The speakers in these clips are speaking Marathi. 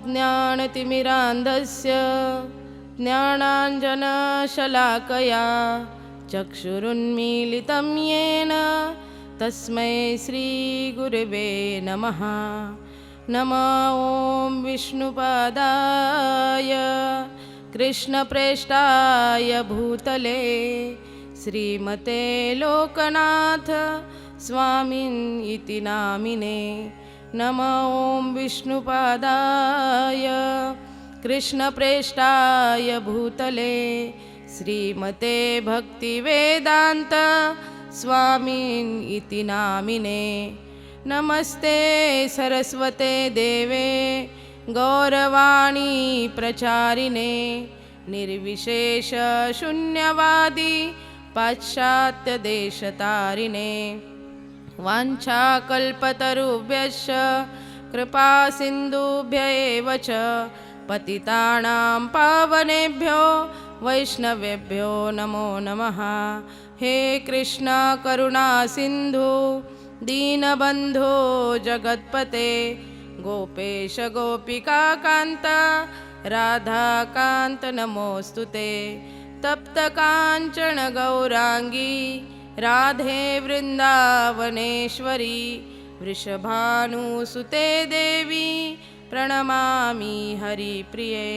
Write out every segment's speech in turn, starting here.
अज्ञानतिमिरान्धस्य ज्ञानाञ्जनशलाकया चक्षुरुन्मीलितं येन तस्मै श्रीगुरवे नमः। नमो ॐ विष्णुपादाय कृष्णप्रेष्ठाय भूतले श्रीमते लोकनाथ स्वामिन् इति नामिने। नमो ॐ विष्णुपादाय कृष्णप्रेष्ठाय भूतले श्रीमते भक्तिवेदान्त स्वामिन् इति नामिने। नमस्ते सरस्वते देवे गौरवाणी प्रचारिणे निर्विशेष शून्यवादी पाश्चात्यदेशतारिणे। वाञ्छाकल्पतरुभ्यश्च कृपा सिन्धुभ्य एव च पतितानां पावनेभ्यो वैष्णवेभ्यो नमो नमः। हे कृष्ण करुणा सिन्धु दीनबन्धो जगत्पते गोपेश गोपिकान्त राधाकान्त नमोस्तुते। तप्तकाञ्चन गौरांगी राधे वृन्दावनेश्वरी वृषभानुसुते देवी प्रणमामि हरिप्रिये।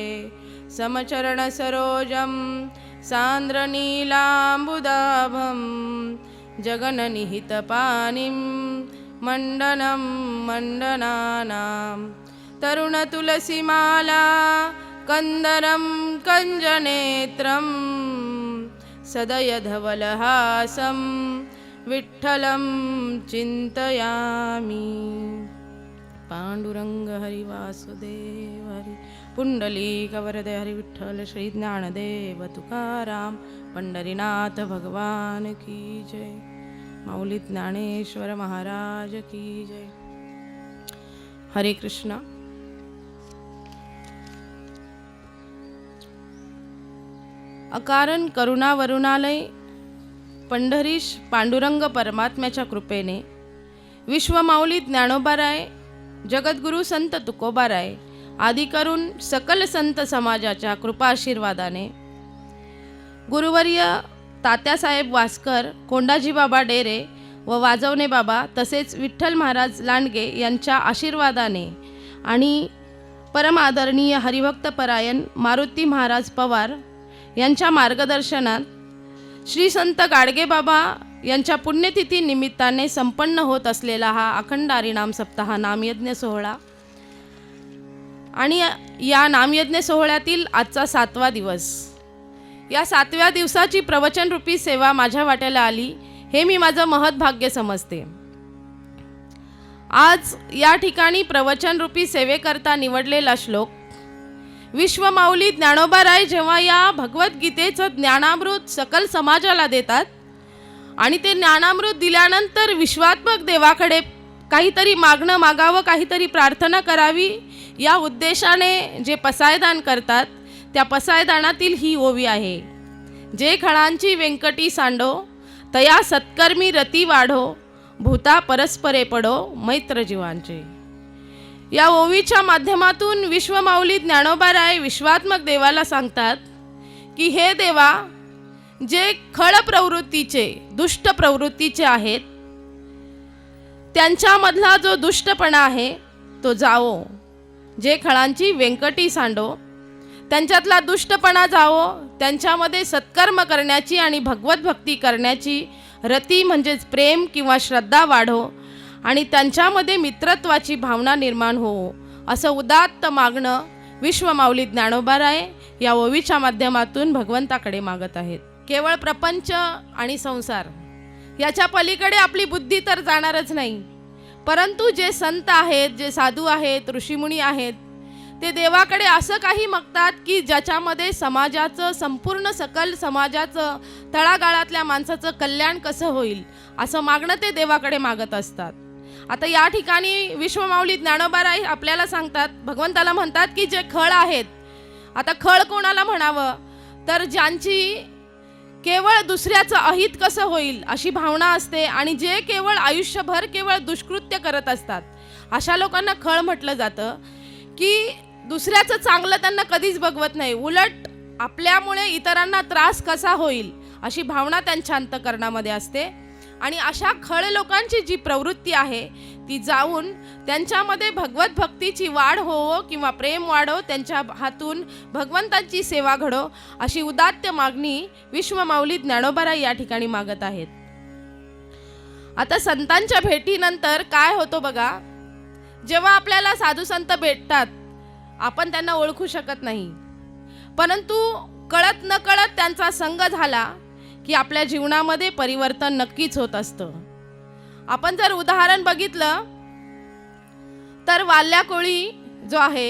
समचरणसरोजं सान्द्रनीलाम्बुदाभं जगन्निहितपानिं मण्डनं मण्डनानां तरुणतुलसीमाला कन्दरं कञ्जनेत्रं सदयधवलहासं विठ्ठलं चिन्तयामि। पांडुरंग हरि वासुदेव हरि पुंडलीकवरदे हरि विठ्ठल श्री ज्ञानदेव तुकाराम पंढरीनाथ भगवान की जय। माऊली ज्ञानेश्वर महाराज की जय। हरे कृष्ण। अकारण करुणा वरुणालय पंढरीश पांडुरंग परमात्म्याच्या कृपेने विश्वमाऊली ज्ञानोबाराय जगद्गुरु संत तुकोबाराय आदी करून सकल संत समाजाच्या कृपा आशीर्वादाने गुरुवर्य तात्यासाहेब वासकर कोंडाजी बाबा डेरे व वाजवणे बाबा तसेच विठ्ठल महाराज लांडगे यांच्या आशीर्वादाने आणि परम आदरणीय हरिभक्तपरायण मारुती महाराज पवार यांच्या मार्गदर्शनात श्री संत गाडगे बाबा यांच्या पुण्यतिथी निमित्ताने संपन्न होत असलेला हा अखंड हरिनाम सप्ताह नामयज्ञ सोहळा आणि या नामयज्ञ सोहळ्यातील आजचा 7वा दिवस। या 7व्या दिवसाची प्रवचनरूपी सेवा माझ्या वाट्याला आली हे मी माझं महत् भाग्य समजते। आज या ठिकाणी प्रवचनरूपी सेवेकरता निवडलेला श्लोक विश्वमाऊली ज्ञानोबाराय जेव्हा या भगवद्गीतेचं ज्ञानामृत सकल समाजाला देतात आणि ते ज्ञानामृत दिल्यानंतर विश्वात्मक देवाकडे काहीतरी मागणं मागावं काहीतरी प्रार्थना करावी या उद्देशाने जे पसायदान करतात त्या पसायदानातील ही ओवी आहे। जे खळांची व्यंकटी सांडो तया सत्कर्मी रती वाढो भूता परस्परे पडो मैत्र जीवांचे। या ओवीच्या माध्यमातून विश्वमाऊली ज्ञानोबाराय विश्वात्मक देवाला सांगतात की हे देवा जे खळ प्रवृत्तीचे दुष्ट प्रवृत्तीचे आहेत त्यांच्यामधला जो दुष्टपणा आहे तो जावो। जे खळांची व्यंकटी सांडो त्यांच्यातला दुष्टपणा जावो त्यांच्यामध्ये सत्कर्म करण्याची आणि भगवत भक्ती करण्याची रती म्हणजेच प्रेम किंवा श्रद्धा वाढो आणि त्यांच्यामध्ये मित्रत्वाची भावना निर्माण हो असं उदात्त मागणं विश्वमाऊली ज्ञानोबाराय या ओवीच्या माध्यमातून भगवंताकडे मागत आहेत। केवळ प्रपंच आणि संसार याच्या पलीकडे आपली बुद्धी तर जाणारच नाही, परंतु जे संत आहेत जे साधू आहेत ऋषीमुनी आहेत ते देवाकडे असं काही मागतात की ज्याच्यामध्ये समाजाचं संपूर्ण सकल समाजाचं तळागाळातल्या माणसाचं कल्याण कसं होईल असं मागणं ते देवाकडे मागत असतात। आता या ठिकाणी विश्वमाऊली ज्ञानोबाराय आपल्याला सांगतात भगवंताला म्हणतात की जे खळ आहेत आता खळ कोणाला म्हणावं तर ज्यांची केवळ दुसऱ्याचं अहित कसं होईल अशी भावना असते आणि जे केवळ आयुष्यभर केवळ दुष्कृत्य करत असतात अशा लोकांना खळ म्हटलं जातं की दुसऱ्याचं चांगलं त्यांना कधीच बघवत नाही, उलट आपल्यामुळे इतरांना त्रास कसा होईल अशी भावना त्यांच्या अंतःकरणामध्ये असते. आणि अशा खळ लोकांची जी प्रवृत्ती आहे ती जाऊन त्यांच्यामध्ये भगवत भक्तीची वाढ होवो किंवा प्रेम वाढो, त्यांच्या हातून भगवंतांची सेवा घडो, अशी उदात्त मागणी विश्वमाऊली ज्ञानोबाराय या ठिकाणी मागत आहेत. आता संतांच्या भेटीनंतर काय होतो बघा, जेव्हा आपल्याला साधू संत भेटतात आपण त्यांना ओळखू शकत नाही, परंतु कळत नकळत त्यांचा संग झाला की आपल्या जीवनामध्ये परिवर्तन नक्कीच होत असतं. आपण जर उदाहरण बघितलं तर वाल्याकोळी जो आहे,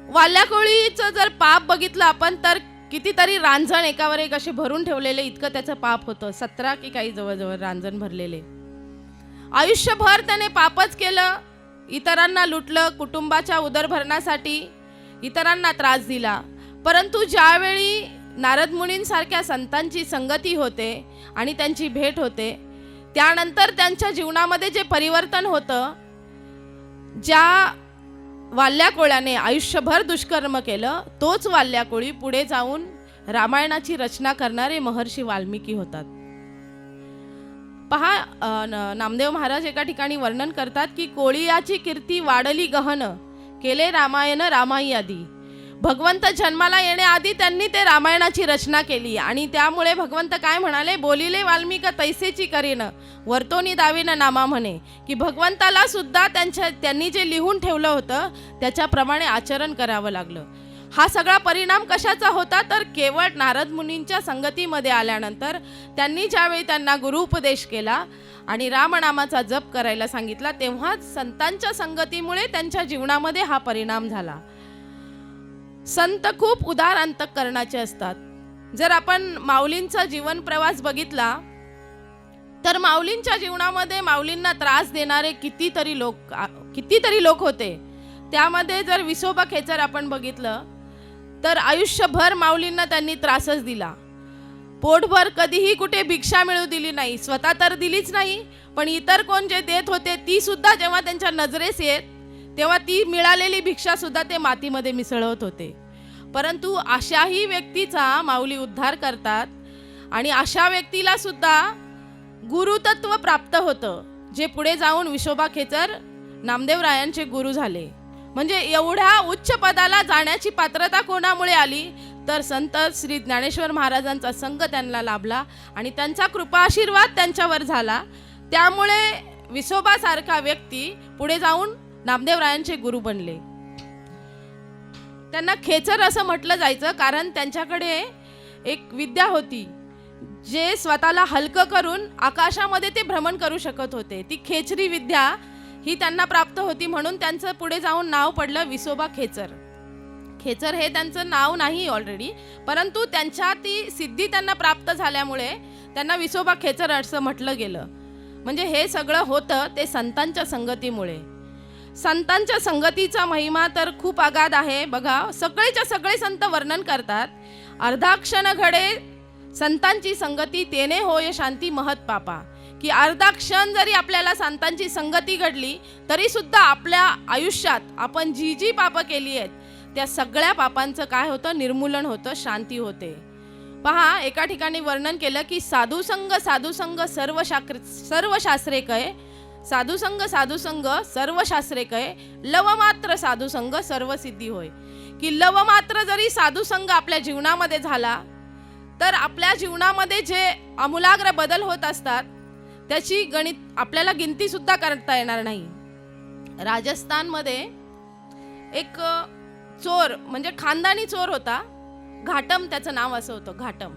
वाल्याकोळीचं जर पाप बघितलं आपण तर कितीतरी रांजण एकावर एक असे भरून ठेवलेले, इतकं त्याचं पाप होतं. 17 की काही जवळजवळ रांजण भरलेले. आयुष्यभर त्याने पापच केलं, इतरांना लुटलं, कुटुंबाच्या उदरभरणासाठी इतरांना त्रास दिला. परंतु ज्यावेळी नारद मुनींसारख्या संतांची संगती होते आणि त्यांची भेट होते, त्यानंतर त्यांच्या जीवनामध्ये जे परिवर्तन होतं, ज्या वाल्याकोळ्याने आयुष्यभर दुष्कर्म केलं तोच वाल्याकोळी पुढे जाऊन रामायणाची रचना करणारे महर्षी वाल्मिकी होतात. पहा, नामदेव महाराज एका ठिकाणी वर्णन करतात की कोळियाची कीर्ती वाढली गहन, केले रामायण रामाई आदी. भगवंत जन्माला येण्याआधी त्यांनी ते रामायणाची रचना केली आणि त्यामुळे भगवंत काय म्हणाले, बोलिले वाल्मिक तैसेची करीन वर्तोनी दावीन नामा म्हणे, की भगवंताला सुद्धा त्यांनी जे लिहून ठेवलं होतं त्याच्याप्रमाणे आचरण करावं लागलं. हा सगळा परिणाम कशाचा होता तर केवळ नारद मुनींच्या संगतीमध्ये आल्यानंतर त्यांनी ज्यावेळी त्यांना गुरुउपदेश केला आणि रामनामाचा जप करायला सांगितला, तेव्हाच संतांच्या संगतीमुळे त्यांच्या जीवनामध्ये हा परिणाम झाला. संत खूप उदार अंतःकरणाचे असतात. जर आपण माऊलींचा जीवन प्रवास बघितला तर माऊलींच्या जीवनामध्ये माऊलींना त्रास देणारे कितीतरी लोक होते. त्यामध्ये जर विसोबा खेचर आपण बघितलं तर आयुष्यभर माऊलींना त्यांनी त्रासच दिला. पोटभर कधीही कुठे भिक्षा मिळू दिली नाही, स्वतः तर दिलीच नाही, पण इतर कोण जे देत होते ती सुद्धा जेव्हा त्यांच्या नजरेस येत तेव्हा ती मिळालेली भिक्षा सुद्धा ते मातीमध्ये मिसळत होते. परंतु अशाही व्यक्तीचा माऊली उद्धार करतात आणि अशा व्यक्तीला सुद्धा गुरुतत्व प्राप्त होतं, जे पुढे जाऊन विसोबा खेचर नामदेवरायांचे गुरु झाले. म्हणजे एवढ्या उच्च पदाला जाण्याची पात्रता कोणामुळे आली तर संत श्री ज्ञानेश्वर महाराजांचा संग त्यांना लाभला आणि त्यांचा कृपा आशीर्वाद त्यांच्यावर झाला. त्यामुळे विसोबासारखा व्यक्ती पुढे जाऊन नामदेवरायांचे गुरु बनले. त्यांना खेचर असं म्हटलं जायचं कारण त्यांच्याकडे एक विद्या होती, जे स्वतःला हलकं करून आकाशामध्ये ते भ्रमण करू शकत होते. ती खेचरी विद्या ही त्यांना प्राप्त होती, म्हणून त्यांचं पुढे जाऊन नाव पडलं विसोबा खेचर. खेचर हे त्यांचं नाव नाही ऑलरेडी, परंतु त्यांच्या ती सिद्धी त्यांना प्राप्त झाल्यामुळे त्यांना विसोबा खेचर असं म्हटलं गेलं. म्हणजे हे सगळं होतं ते संतांच्या संगतीमुळे. संतांच्या संगतीचा महिमा तर खूप अगाध आहे. बघा, सगळेच्या सगळे संत वर्णन करतात, अर्धा क्षण घडे संतांची संगती तेने होय शांती महत पापा, की अर्धा क्षण जरी आपल्याला संतांची संगती घडली तरी सुद्धा आपल्या आयुष्यात आपण जी जी पापं केली आहेत त्या सगळ्या पापांचं काय होतं, निर्मूलन होतं, शांती होते. पहा, एका ठिकाणी वर्णन केलं की साधुसंग सर्व शास्त्रे कय, साधुसंग सर्व शास्त्रे कय, लवमात्र साधुसंग सर्व सिद्धी होय. की लवमात्र जरी साधुसंग आपल्या जीवनामध्ये झाला तर आपल्या जीवनामध्ये जे आमूलाग्र बदल होत असतात त्याची आपल्याला गिनती सुद्धा करता येणार नाही. राजस्थानमध्ये एक चोर, म्हणजे खानदानी चोर होता, घाटम त्याचं नाव असं होतं, घाटम.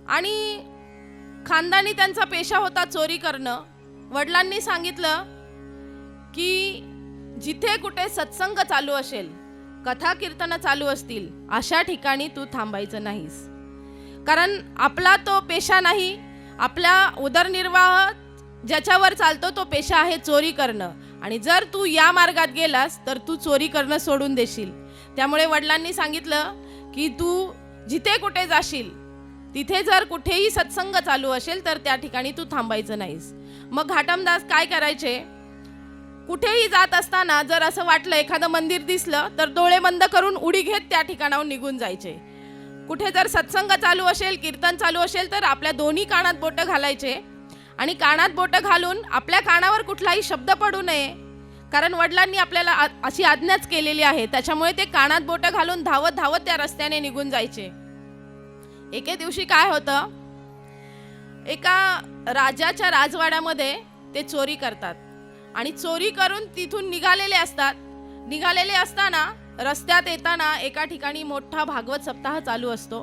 आणि खानदानी त्यांचा पेशा होता चोरी करणं. वडिलांनी सांगितलं की जिथे कुठे सत्संग चालू असेल, कथा कीर्तन चालू असतील, अशा ठिकाणी तू थांबायचं नाहीस, कारण आपला तो पेशा नाही, आपला उदरनिर्वाह ज्याच्यावर चालतो तो पेशा आहे चोरी करणं. आणि जर तू या मार्गात गेलास तर तू चोरी करणं सोडून देशील. त्यामुळे वडिलांनी सांगितलं की तू जिथे कुठे जाशील तिथे जर कुठेही सत्संग चालू असेल तर त्या ठिकाणी तू थांबायचं नाहीस. मग घाटमदास काय करायचे, कुठेही जात असताना जर असं वाटलं एखादं मंदिर दिसलं तर डोळे बंद करून उडी घेत त्या ठिकाणाहून निघून जायचे. कुठे जर सत्संग चालू असेल, कीर्तन चालू असेल तर आपल्या दोन्ही कानात बोटं घालायचे आणि कानात बोटं घालून आपल्या कानावर कुठलाही शब्द पडू नये, कारण वडिलांनी आपल्याला अशी आज्ञाच केलेली आहे. त्याच्यामुळे ते कानात बोटं घालून धावत धावत त्या रस्त्याने निघून जायचे. एके दिवशी काय होतं, एका राजाच्या राजवाड्यामध्ये ते चोरी करतात आणि चोरी करून तिथून निघालेले असतात. निघालेले असताना रस्त्यात येताना एका ठिकाणी मोठा भागवत सप्ताह चालू असतो.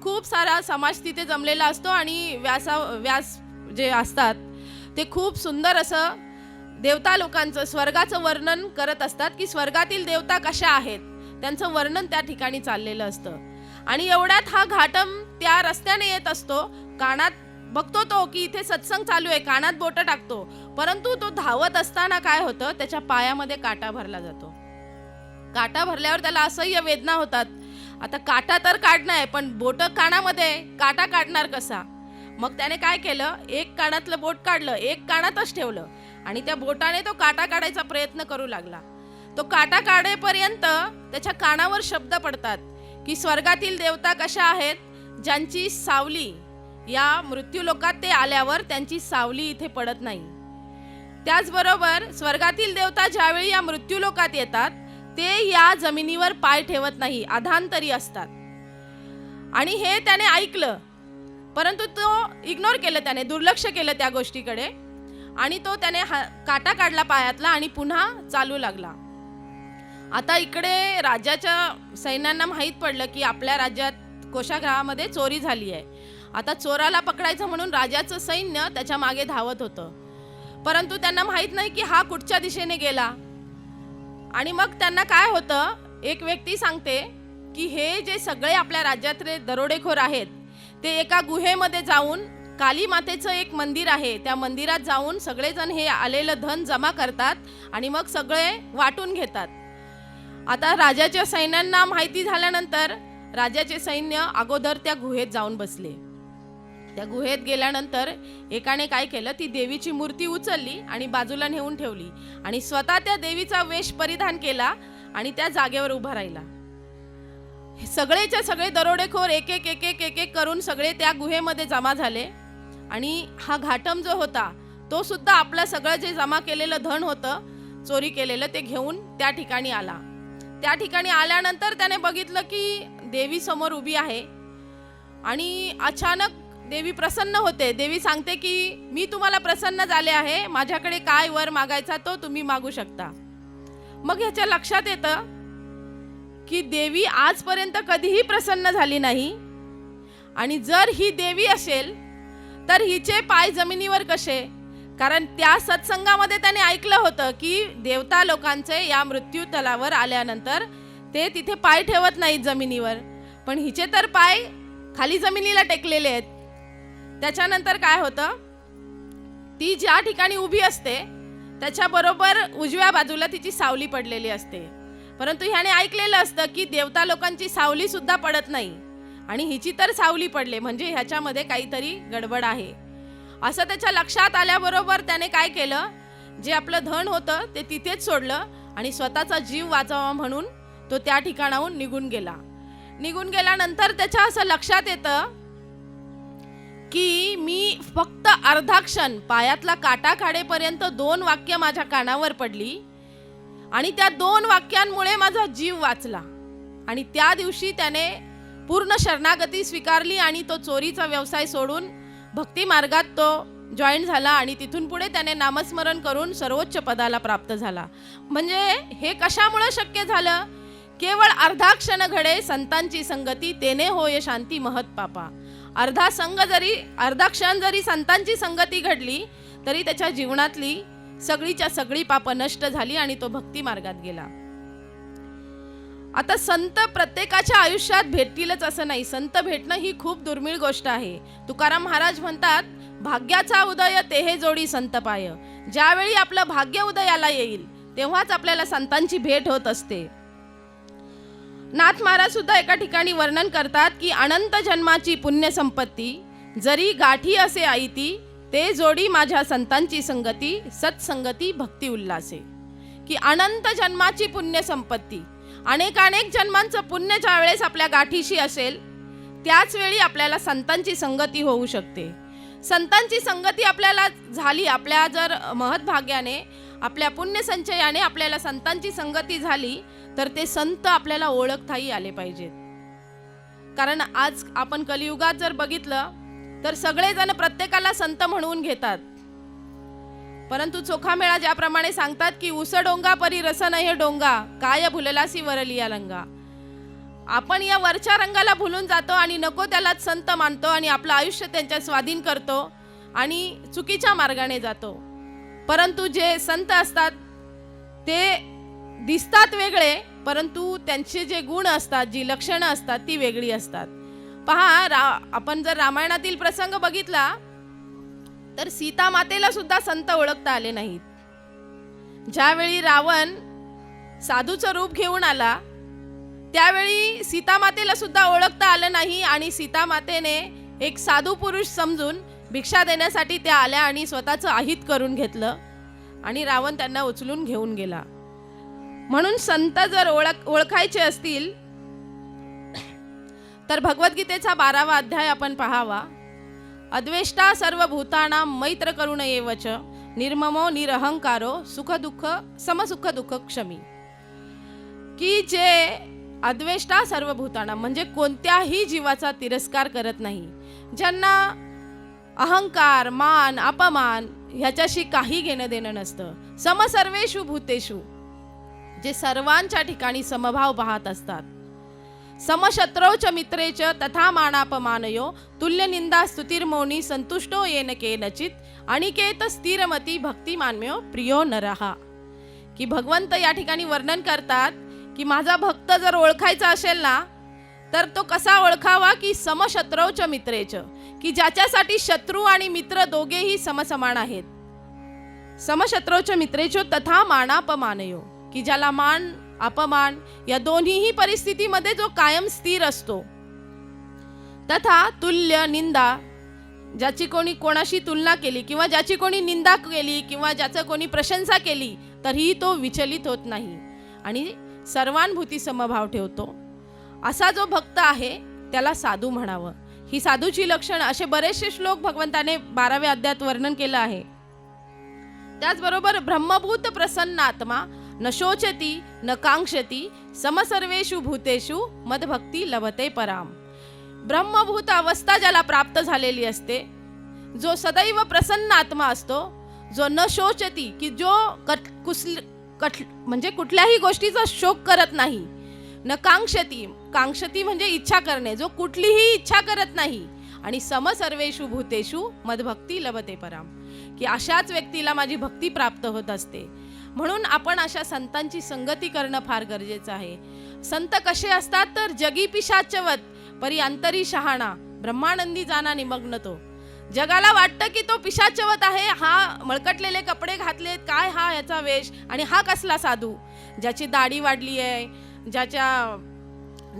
खूप सारा समाज तिथे जमलेला असतो आणि व्यास जे असतात ते खूप सुंदर असं देवता लोकांचं, स्वर्गाचं वर्णन करत असतात की स्वर्गातील देवता कशा आहेत, त्यांचं वर्णन त्या ठिकाणी चाललेलं असतं. आणि एवढ्यात हा घाटम त्या रस्त्याने येत असतो. कानात बघतो तो की इथे सत्संग चालू आहे, कानात बोटं टाकतो, परंतु तो धावत असताना काय होतं, त्याच्या पायामध्ये काटा भरला जातो. काटा भरल्यावर त्याला असह्य वेदना होतात. आता काटा तर काढणार आहे, पण बोट कानामध्ये, काटा काढणार कसा? मग त्याने काय केलं, एक कानातलं बोट काढलं, एक कानातच ठेवलं आणि त्या बोटाने तो काटा काढायचा प्रयत्न करू लागला. तो काटा काढेपर्यंत त्याच्या कानावर शब्द पडतात की स्वर्गातील देवता कशा आहेत, ज्यांची सावली या मृत्यू लोकात ते आल्यावर त्यांची सावली इथे पडत नाही. त्याचबरोबर स्वर्गातील देवता ज्यावेळी या मृत्यू लोकात येतात ते या जमिनीवर पाय ठेवत नाही, अधांतरी असतात. आणि हे त्याने ऐकलं, परंतु तो इग्नोर केलं, त्याने दुर्लक्ष केलं त्या गोष्टीकडे आणि तो त्याने काटा काढला पायातला आणि पुन्हा चालू लागला. आता इकडे राजाच्या सैन्यांना माहीत पडलं की आपल्या राज्यात कोषागृहामध्ये चोरी झाली आहे. आता चोराला पकडायचं म्हणून राजाचं सैन्य त्याच्या मागे धावत होतं, परंतु त्यांना माहीत नाही की हा कुठच्या दिशेने गेला. आणि मग त्यांना काय होतं, एक व्यक्ती सांगते की हे जे सगळे आपल्या राज्यातले दरोडेखोर आहेत ते एका गुहेमध्ये जाऊन, काली मातेचं एक मंदिर आहे, त्या मंदिरात जाऊन सगळेजण हे आलेलं धन जमा करतात आणि मग सगळे वाटून घेतात. आता राजाच्या सैन्यांना माहिती झाल्यानंतर राजाचे सैन्य अगोदर त्या गुहेत जाऊन बसले. त्या गुहेत गेल्यानंतर एकाने काय केलं, ती देवीची मूर्ती उचलली आणि बाजूला नेऊन ठेवली आणि स्वतः त्या देवीचा वेश परिधान केला आणि त्या जागेवर उभा राहिला. सगळेच्या सगळे दरोडेखोर एक एक करून सगळे त्या गुहेमध्ये जमा झाले आणि हा घाटम जो होता तो सुद्धा आपलं सगळं जे जमा केलेलं धन होतं चोरी केलेलं ते घेऊन त्या ठिकाणी आला. त्या ठिकाणी आल्यानंतर त्याने बघितलं की देवी समोर उभी आहे आणि अचानक देवी प्रसन्न होते. देवी सांगते की मी तुम्हाला प्रसन्न झाले आहे, माझ्याकडे काय वर मागायचा तो तुम्ही मागू शकता. मग ह्याच्या लक्षात येतं की देवी आजपर्यंत कधीही प्रसन्न झाली नाही आणि जर ही देवी असेल तर हिचे पाय जमिनीवर कसे, कारण त्या सत्संगामध्ये त्याने ऐकलं होतं की देवता लोकांचे या मृत्यू तलावर आल्यानंतर ते तिथे पाय ठेवत नाहीत जमिनीवर, पण हिचे तर पाय खाली जमिनीला टेकलेले आहेत. त्याच्यानंतर काय होतं, ती ज्या ठिकाणी उभी असते त्याच्याबरोबर उजव्या बाजूला तिची सावली पडलेली असते, परंतु ह्याने ऐकलेलं असतं की देवता लोकांची सावली सुद्धा पडत नाही आणि हिची तर सावली पडले, म्हणजे ह्याच्यामध्ये काहीतरी गडबड आहे असं त्याच्या लक्षात आल्याबरोबर त्याने काय केलं, जे आपलं धन होतं ते तिथेच सोडलं आणि स्वतःचा जीव वाचवावा म्हणून तो त्या ठिकाणाहून निघून गेला. निघून गेल्यानंतर त्याच्या असं लक्षात येतं की मी फक्त अर्धा क्षण, पायातला काटा काढेपर्यंत 2 वाक्य माझ्या कानावर पडली आणि त्या 2 वाक्यांमुळे माझा जीव वाचला. आणि त्या दिवशी त्याने पूर्ण शरणागती स्वीकारली आणि तो चोरीचा व्यवसाय सोडून भक्ती मार्गात तो जॉईन झाला आणि तिथून पुढे त्याने नामस्मरण करून सर्वोच्च पदाला प्राप्त झाला. म्हणजे हे कशामुळे शक्य झालं, केवळ अर्धा क्षण घडे संतांची संगती, तेने होय शांती महत पापा. अर्धा क्षण जरी संतांची संगती घडली तरी त्याच्या जीवनातली सगळीच्या सगळी पाप नष्ट झाली आणि तो भक्ती मार्गात गेला. आता संत प्रत्येकाच्या आयुष्यात भेटतीलच असं नाही, संत भेटणं ही खूप दुर्मिळ गोष्ट आहे. तुकाराम महाराज म्हणतात, भाग्याचा उदय तेहे जोडी संत पाय. ज्यावेळी आपलं भाग्य उदयाला येईल तेव्हाच आपल्याला संतांची भेट होत असते. नाथ महाराज सुद्धा एका ठिकाणी वर्णन करतात की अनंत जन्माची पुण्य संपत्ती जरी गाठी असे आईती ते जोडी माझ्या संतांची संगती, सत्संगती भक्ती उल्हासे. की अनंत जन्माची पुण्य संपत्ती, अनेक जन्मांचं पुण्य ज्या वेळेस आपल्या गाठीशी असेल त्याच वेळी आपल्याला संतांची संगती होऊ शकते. संतांची संगती आपल्याला झाली, आपल्या जर महत्भाग्याने आपल्या पुण्य संचयाने आपल्याला संतांची संगती झाली तर ते संत आपल्याला ओळखताही आले पाहिजेत. कारण आज आपण कलियुगात जर बघितलं तर सगळेजण प्रत्येकाला संत म्हणून घेतात, परंतु चोखामेळा ज्याप्रमाणे सांगतात की उस डोंगा परी रस नाही डोंगा, काय भुललासी वरलिया लंगा. आपण या वरच्या रंगाला भुलून जातो आणि नको त्यालाच संत मानतो आणि आपलं आयुष्य त्यांच्या स्वाधीन करतो आणि चुकीच्या मार्गाने जातो. परंतु जे संत असतात ते दिसतात वेगळे, परंतु त्यांचे जे गुण असतात, जी लक्षणं असतात ती वेगळी असतात. पहा, आपण जर रामायणातील प्रसंग बघितला तर सीता मातेला सुद्धा संत ओळखता आले नाहीत. ज्यावेळी रावण साधूचं रूप घेऊन आला त्यावेळी सीता मातेला सुद्धा ओळखता आलं नाही आणि सीता मातेने एक साधू पुरुष समजून भिक्षा देण्यासाठी त्या आल्या आणि स्वतःचं अहित करून घेतलं आणि रावण त्यांना उचलून घेऊन गेला. म्हणून संत जर ओळखायचे असतील तर भगवद्गीतेचा 12वा अध्याय आपण पाहावा. अद्वेष्टा सर्व भूतानां मैत्र करुण एवच, निर्ममो निरहंकारो सुख दुःख समसुख दुःख क्षमी. की जे अद्वेष्टा सर्व भूतानां म्हणजे कोणत्याही जीवाचा तिरस्कार करत नाही, ज्यांना अहंकार मान अपमान ह्याच्याशी काही घेणं देणं नसतं. समसर्वेषु भूतेषु जे सर्वांच्या ठिकाणी समभाव पाहत असतात. समशत्रौच मित्रेच तथा मानापमानयो, तुल्य निंदा स्तुतिर्मौनी संतुष्टो येन केनचित, अनिकेत स्थिरमती भक्तिमान्यो प्रियो नरहा. की भगवंत या ठिकाणी वर्णन करतात की माझा भक्त जर ओळखायचा असेल ना तर तो कसा ओळखावा की समशत्रौच मित्रेच, की ज्याच्यासाठी शत्रू आणि मित्र दोघेही समसमान आहेत. समशत्रौच मित्रेच तथा मानापमानयो, की ज्याला मान अपमान या दोन्हीही परिस्थितीमध्ये जो कायम स्थिर असतो. तथा तुल्य निंदा, ज्याची कोणी कोणाशी तुलना केली किंवा ज्याची कोणी निंदा केली किंवा ज्याचं कोणी प्रशंसा केली तरीही तो विचलित होत नाही आणि सर्वांभूती समभाव ठेवतो. असा जो भक्त आहे त्याला साधू म्हणावं. ही साधूची लक्षणं असे बरेचसे श्लोक भगवंताने 12व्या अध्यायात वर्णन केलं आहे. त्याचबरोबर ब्रह्मभूत प्रसन्नात्मा न शोचती न कांक्षती समसर्वेषु भूतेषु मदभक्ती लभते पराम. ब्रह्मभूत अवस्था ज्याला प्राप्त झालेली असते, जो सदैव प्रसन्न आत्मा असतो, जो न शोचती की जो म्हणजे कुठल्याही गोष्टीचा शोक करत नाही, न कांक्षती, कांक्षती म्हणजे इच्छा करणे, जो कुठलीही इच्छा करत नाही, आणि समसर्वेषु भूतेषु मदभक्ती लभते पराम, की अशाच व्यक्तीला माझी भक्ती प्राप्त होत असते. म्हणून आपण अशा संतांची संगती करणं फार गरजेचं आहे. संत कसे असतात तर जगी पिशाचवत परी अंतरी शहाणा, ब्रह्मानंदी जाना निमग्न तो. जगाला वाटतं की तो पिशाचवत आहे, हा मळकटलेले कपडे घातलेत, काय हा याचा वेश, आणि हा कसला साधू, ज्याची दाढी वाढली आहे, ज्याच्या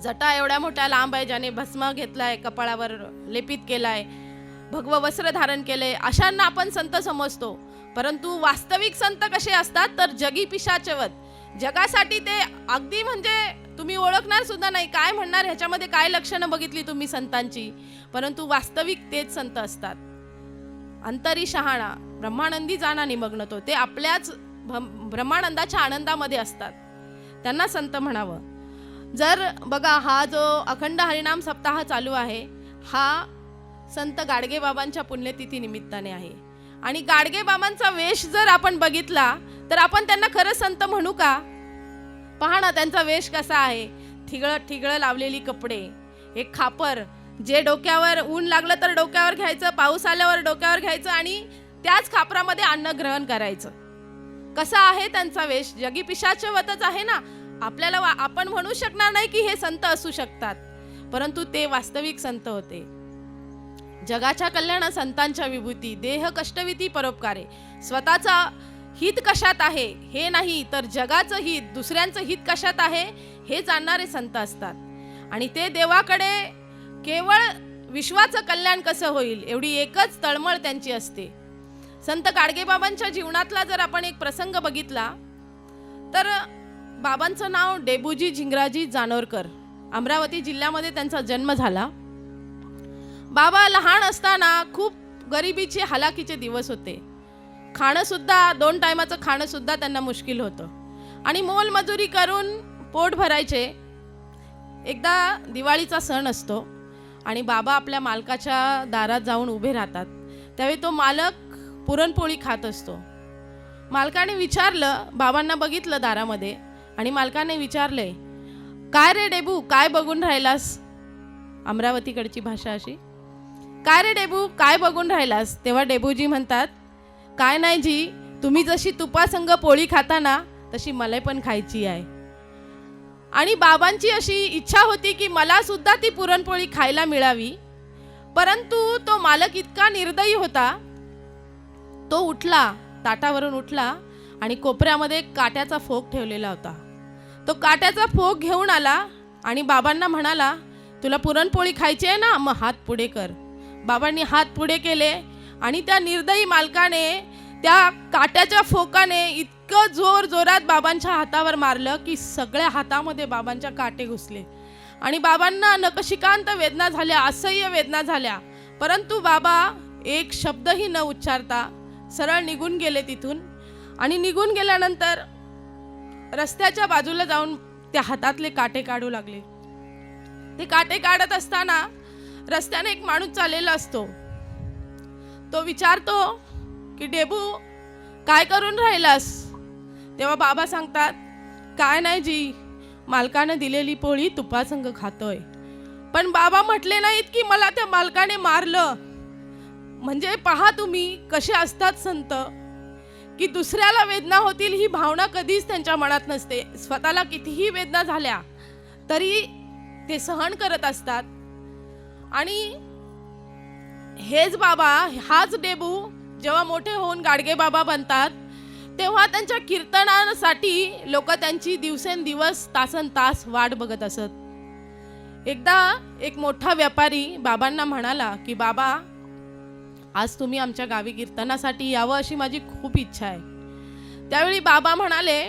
जटा एवढ्या मोठ्या लांब आहे, ज्याने भस्म घेतलाय, कपाळावर लेपित केलाय, भगव वस्त्र धारण केले, अशांना आपण संत समजतो. परंतु वास्तविक संत कसे असतात तर जगी पिशाचवत, जगासाठी ते अगदी म्हणजे तुम्ही ओळखणार सुद्धा नाही, काय म्हणणार ह्याच्यामध्ये काय लक्षणं बघितली तुम्ही संतांची, परंतु वास्तविक तेच संत असतात. अंतरी शहाणा, ब्रह्मानंदी जाणा निमग्न तो, ते आपल्याच ब्रह्मानंदाच्या आनंदामध्ये असतात, त्यांना संत म्हणावं. जर बघा, हा जो अखंड हरिनाम सप्ताह चालू आहे हा संत गाडगे बाबांच्या पुण्यतिथी निमित्ताने आहे. आणि गाडगे बाबांचा वेश जर आपण बघितला तर आपण त्यांना खरं संत म्हणू का? पहा ना त्यांचा वेश कसा आहे, ठिगळं लावलेली कपडे, एक खापर, जे डोक्यावर ऊन लागलं तर डोक्यावर घ्यायचं, पाऊस आल्यावर डोक्यावर घ्यायचं आणि त्याच खापरामध्ये अन्न ग्रहण करायचं. कसा आहे त्यांचा वेश? जगी पिशाचवतच आहे ना. आपल्याला आपण म्हणू शकणार नाही की हे संत असू शकतात, परंतु ते वास्तविक संत होते. जगाच्या कल्याणा संतांच्या विभूती, देह कष्टविती परोपकारे, स्वतःचा हित कशात आहे हे नाही तर जगाचं हित, दुसऱ्यांचं हित कशात आहे हे जाणणारे संत असतात. आणि ते देवाकडे केवळ विश्वाचं कल्याण कसं होईल एवढी एकच तळमळ त्यांची असते. संत गाडगेबाबांच्या जीवनातला जर आपण एक प्रसंग बघितला तर बाबांचं नाव डेबूजी झिंगराजी जानोरकर, अमरावती जिल्ह्यामध्ये त्यांचा जन्म झाला. बाबा लहान असताना खूप गरिबीचे हालाकीचे दिवस होते. खाणंसुद्धा 2 टायमाचं खाणंसुद्धा त्यांना मुश्किल होतं आणि मोलमजुरी करून पोट भरायचे. एकदा दिवाळीचा सण असतो आणि बाबा आपल्या मालकाच्या दारात जाऊन उभे राहतात. त्यावेळी तो मालक पुरणपोळी खात असतो. मालकाने विचारलं, बाबांना बघितलं दारामध्ये आणि मालकाने विचारले, काय रे डेबू, काय बघून राहिलास? अमरावतीकडची भाषा अशी, काय रे डेबू, काय बघून राहिलास? तेव्हा डेबूजी म्हणतात, काय नाही जी, तुम्ही जशी तुपासंग पोळी खाता ना तशी मला पण खायची आहे. आणि बाबांची अशी इच्छा होती की मला सुद्धा ती पुरणपोळी खायला मिळावी. परंतु तो मालक इतका निर्दयी होता, तो उठला, ताटावरून उठला आणि कोपऱ्यामध्ये काट्याचा फोक ठेवलेला होता. तो काट्याचा फोक घेऊन आला आणि बाबांना म्हणाला, तुला पुरणपोळी खायची आहे ना, मग हात पुढे कर. बाबांनी हात पुढे केले आणि त्या निर्दयी मालकाने त्या काट्याच्या फोकाने इतकं जोरात बाबांच्या हातावर मारलं की सगळ्या हातामध्ये बाबांच्या काटे घुसले आणि बाबांना नखशिकांत वेदना झाल्या, असह्य वेदना झाल्या. परंतु बाबा एक शब्दही न उच्चारता सरळ निघून गेले तिथून. आणि निघून गेल्यानंतर रस्त्याच्या बाजूला जाऊन त्या हातातले काटे काढू लागले. ते काटे काढत असताना रस्त्याने एक माणूस चाललेला असतो. तो विचारतो की डेबू, काय करून राहिलास? तेव्हा बाबा सांगतात, काय नाही जी, मालकाने दिलेली पोळी तुपासंग खातोय. पण बाबा म्हटले नाहीत की मला त्या मालकाने मारलं. म्हणजे पहा तुम्ही कसे असतात संत, की दुसऱ्याला वेदना होतील ही भावना कधीच त्यांच्या मनात नसते. स्वतःला कितीही वेदना झाल्या तरी ते सहन करत असतात. आणि हेच बाबा, हाच डेबू जेव्हा मोठे होऊन गाडगे बाबा बनतात तेव्हा त्यांच्या कीर्तनासाठी लोक त्यांची दिवसेंदिवस तासनतास वाट बघत असत. एकदा एक मोठा व्यापारी बाबांना म्हणाला की बाबा, आज तुम्ही आमच्या गावी कीर्तनासाठी यावं अशी माझी खूप इच्छा आहे. त्यावेळी बाबा म्हणाले,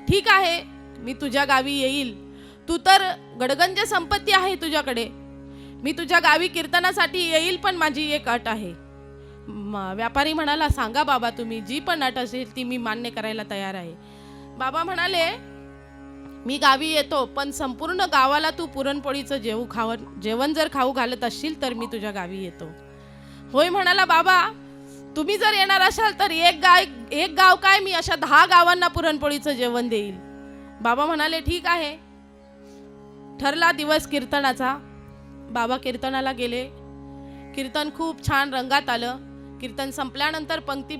ठीक आहे, मी तुझ्या गावी येईल. तू तर गडगंज संपत्ती आहे तुझ्याकडे, मी तुझ्या गावी कीर्तनासाठी येईल, पण माझी एक अट आहे. व्यापारी म्हणाला, सांगा बाबा, तुम्ही जी पण अट असेल ती मी मान्य करायला तयार आहे. बाबा म्हणाले, मी गावी येतो, पण संपूर्ण गावाला तू पुरणपोळीचं जेवण जर खाऊ घालत असशील तर मी तुझ्या गावी येतो. होय म्हणाला बाबा, तुम्ही जर येणार असाल तर एक गाव काय, मी अशा 10 गावांना पुरणपोळीचं जेवण देईल. बाबा म्हणाले, ठीक आहे. ठरला दिवस कीर्तनाचा. बाबा कीर्तनाला गेले. कीर्तन खूप छान रंगात आलं. कीर्तन संपल्यानंतर पंक्ती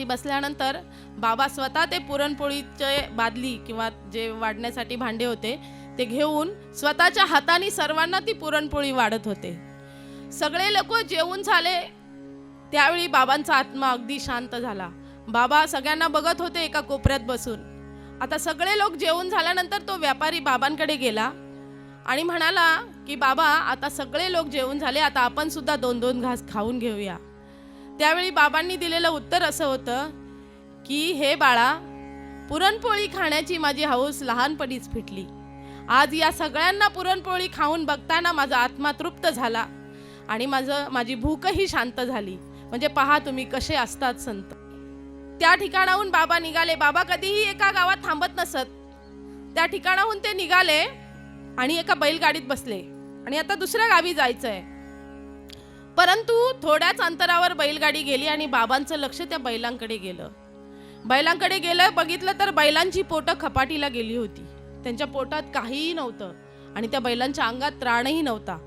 बसल्यानंतर बाबा स्वतः ते पुरणपोळीचे बादली किंवा जे वाढण्यासाठी भांडे होते ते घेऊन स्वतःच्या हाताने सर्वांना ती पुरणपोळी वाढत होते. सगळे लोक जेवून झाले. त्यावेळी बाबांचा आत्मा अगदी शांत झाला. बाबा सगळ्यांना बघत होते एका कोपऱ्यात बसून. आता सगळे लोक जेवून झाल्यानंतर तो व्यापारी बाबांकडे गेला आणि म्हणाला की बाबा, आता सगळे लोक जेवून झाले, आता आपण सुद्धा 2-2 घास खाऊन घेऊया. त्यावेळी बाबांनी दिलेलं उत्तर असं होतं की हे बाळा, पुरणपोळी खाण्याची माझी हौस लहानपणीच फिटली. आज या सगळ्यांना पुरणपोळी खाऊन बघताना माझा आत्मा तृप्त झाला आणि माझी भूकही शांत झाली. म्हणजे पहा तुम्ही कसे असतात संत. त्या ठिकाणाहून बाबा निघाले. बाबा कधीही एका गावात थांबत नसत. त्या ठिकाणाहून ते निघाले आणि एका बैलगाडीत बसले आणि आता दुसऱ्या गावी जायचंय. परंतु थोड्याच अंतरावर बैलगाडी गेली आणि बाबांचं लक्ष त्या बैलांकडे गेलं. बघितलं तर बैलांची पोटं खपाटीला गेली होती. त्यांच्या पोटात काहीही नव्हतं आणि त्या बैलांच्या अंगात त्राणही नव्हता.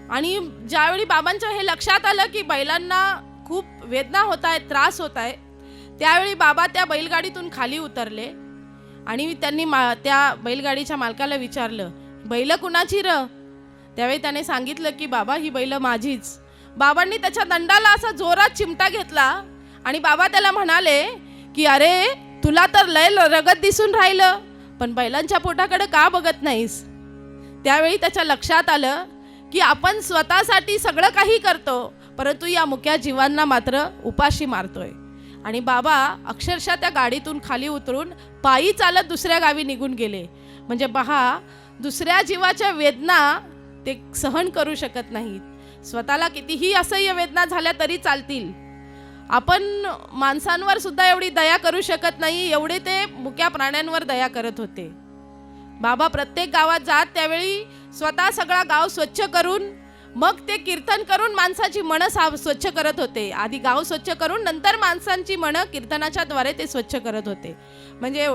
आणि ज्यावेळी बाबांच्या हे लक्षात आलं की बैलांना खूप वेदना होत आहेत, त्रास होत आहे, त्यावेळी बाबा त्या बैलगाडीतून खाली उतरले आणि त्यांनी त्या बैलगाडीच्या मालकाला विचारलं, बैल कुणाची र? त्यावेळी त्याने सांगितलं की बाबा, ही बैल माझीच. बाबांनी त्याच्या दंडाला असा जोरात चिमटा घेतला आणि बाबा त्याला म्हणाले की अरे, तुला तर लय रगत दिसून राहिलं, पण बैलांच्या पोटाकडे का बघत नाहीस? त्यावेळी त्याच्या लक्षात आलं की आपण स्वतःसाठी सगळं काही करतो, परंतु या मुक्या जीवांना मात्र उपाशी मारतोय. आणि बाबा अक्षरशः त्या गाडीतून खाली उतरून पायी चालत दुसऱ्या गावी निघून गेले. म्हणजे पहा, दुसऱ्या जीवाच्या वेदना ते सहन करू शकत नाहीत. स्वतःला कितीही असह्य वेदना झाल्या तरी चालतील, आपण माणसांवर सुद्धा एवढी दया करू शकत नाही, एवढे ते मुक्या प्राण्यांवर दया करत होते. बाबा प्रत्येक गावात जात त्यावेळी स्वतः सगळा गाव स्वच्छ करून मग ते कीर्तन करून माणसाची मनं स्वच्छ करत होते. आधी गाव स्वच्छ करून नंतर माणसांची मनं कीर्तनाच्या द्वारे ते स्वच्छ करत होते. म्हणजे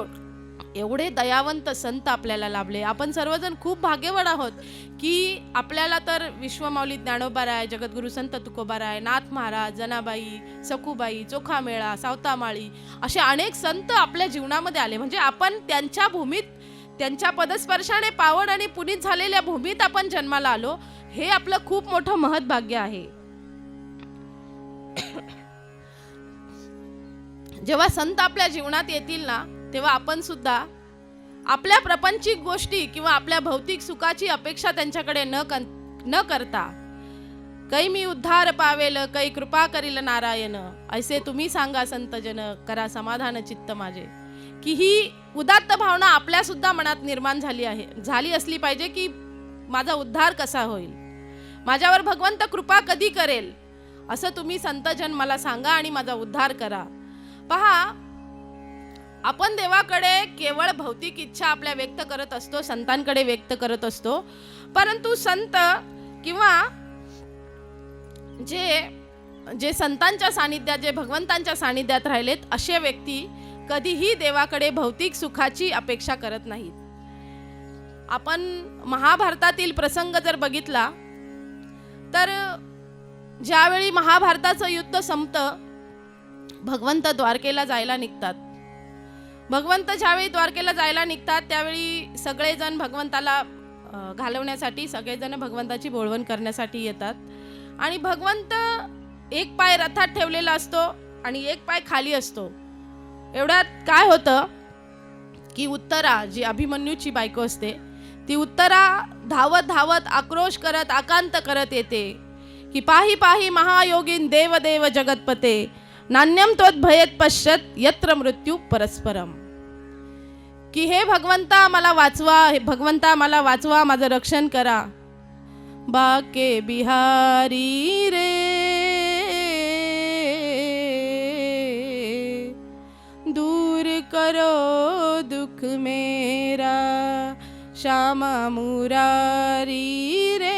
एवढे दयावंत संत आपल्याला लाभले. आपण सर्वजण खूप भाग्यवान आहोत की आपल्याला तर विश्वमाऊली ज्ञानोबाराय, जगद्गुरु संत तुकोबाराय, नाथ महाराज, जनाबाई, सखूबाई, चोखामेळा, सावतामाळी असे अनेक संत आपल्या जीवनामध्ये आले. म्हणजे आपण त्यांच्या भूमीत, त्यांच्या पदस्पर्शाने पावन आणि पुनीत झालेल्या भूमीत आपण जन्माला आलो. हे आपलं खूप मोठं महत्भाग्य आहे. जेव्हा संत आपल्या जीवनात येतील ना, तेव्हा आपण सुद्धा आपल्या प्रापंचिक गोष्टी किंवा आपल्या भौतिक सुखाची अपेक्षा त्यांच्याकडे न करता, कै मी उद्धार पावेल, कै कृपा करील नारायण, ऐसे तुम्ही सांगा संतजन, करा समाधान चित्त माझे. की ही उदात्त भावना आपल्या सुद्धा मनात निर्माण झाली असली पाहिजे की माझा उद्धार कसा होईल, माझ्यावर भगवंत कृपा कधी करेल, असं तुम्ही संतजन मला सांगा आणि माझा उद्धार करा. पहा, आपण देवाकडे केवळ भौतिक इच्छा आपल्या व्यक्त करत असतो, संतांकडे व्यक्त करत असतो. परंतु संत किंवा जे संतांच्या सानिध्यात, जे भगवंतांच्या सानिध्यात राहिलेत, असे व्यक्ती कधीही देवाकडे भौतिक सुखाची अपेक्षा करत नाहीत. आपण महाभारतातील प्रसंग जर बघितला तर ज्यावेळी महाभारताचं युद्ध संपतं, भगवंत द्वारकेला जायला निघतात. भगवंत ज्यावेळी द्वारकेला जायला निघतात त्यावेळी सगळेजण भगवंताला घालवण्यासाठी, सगळेजण भगवंताची बोळवण करण्यासाठी येतात. आणि भगवंत एक पाय रथात ठेवलेला असतो आणि एक पाय खाली असतो. एवढ्यात काय होतं की उत्तरा, जी अभिमन्यूची बायको असते, ती उत्तरा धावत धावत आक्रोश करत, आकांत करत येते की पाही पाही महायोगीन देव देव जगतपते, नान्यम त्वत् भयेत पश्यत यत्र मृत्यू परस्परम. की हे भगवंता मला वाचवा, हे भगवंता मला वाचवा, माझं रक्षण करा. बाके बिहारी रे दूर करो दुख मेरा, श्यामा मुरारी रे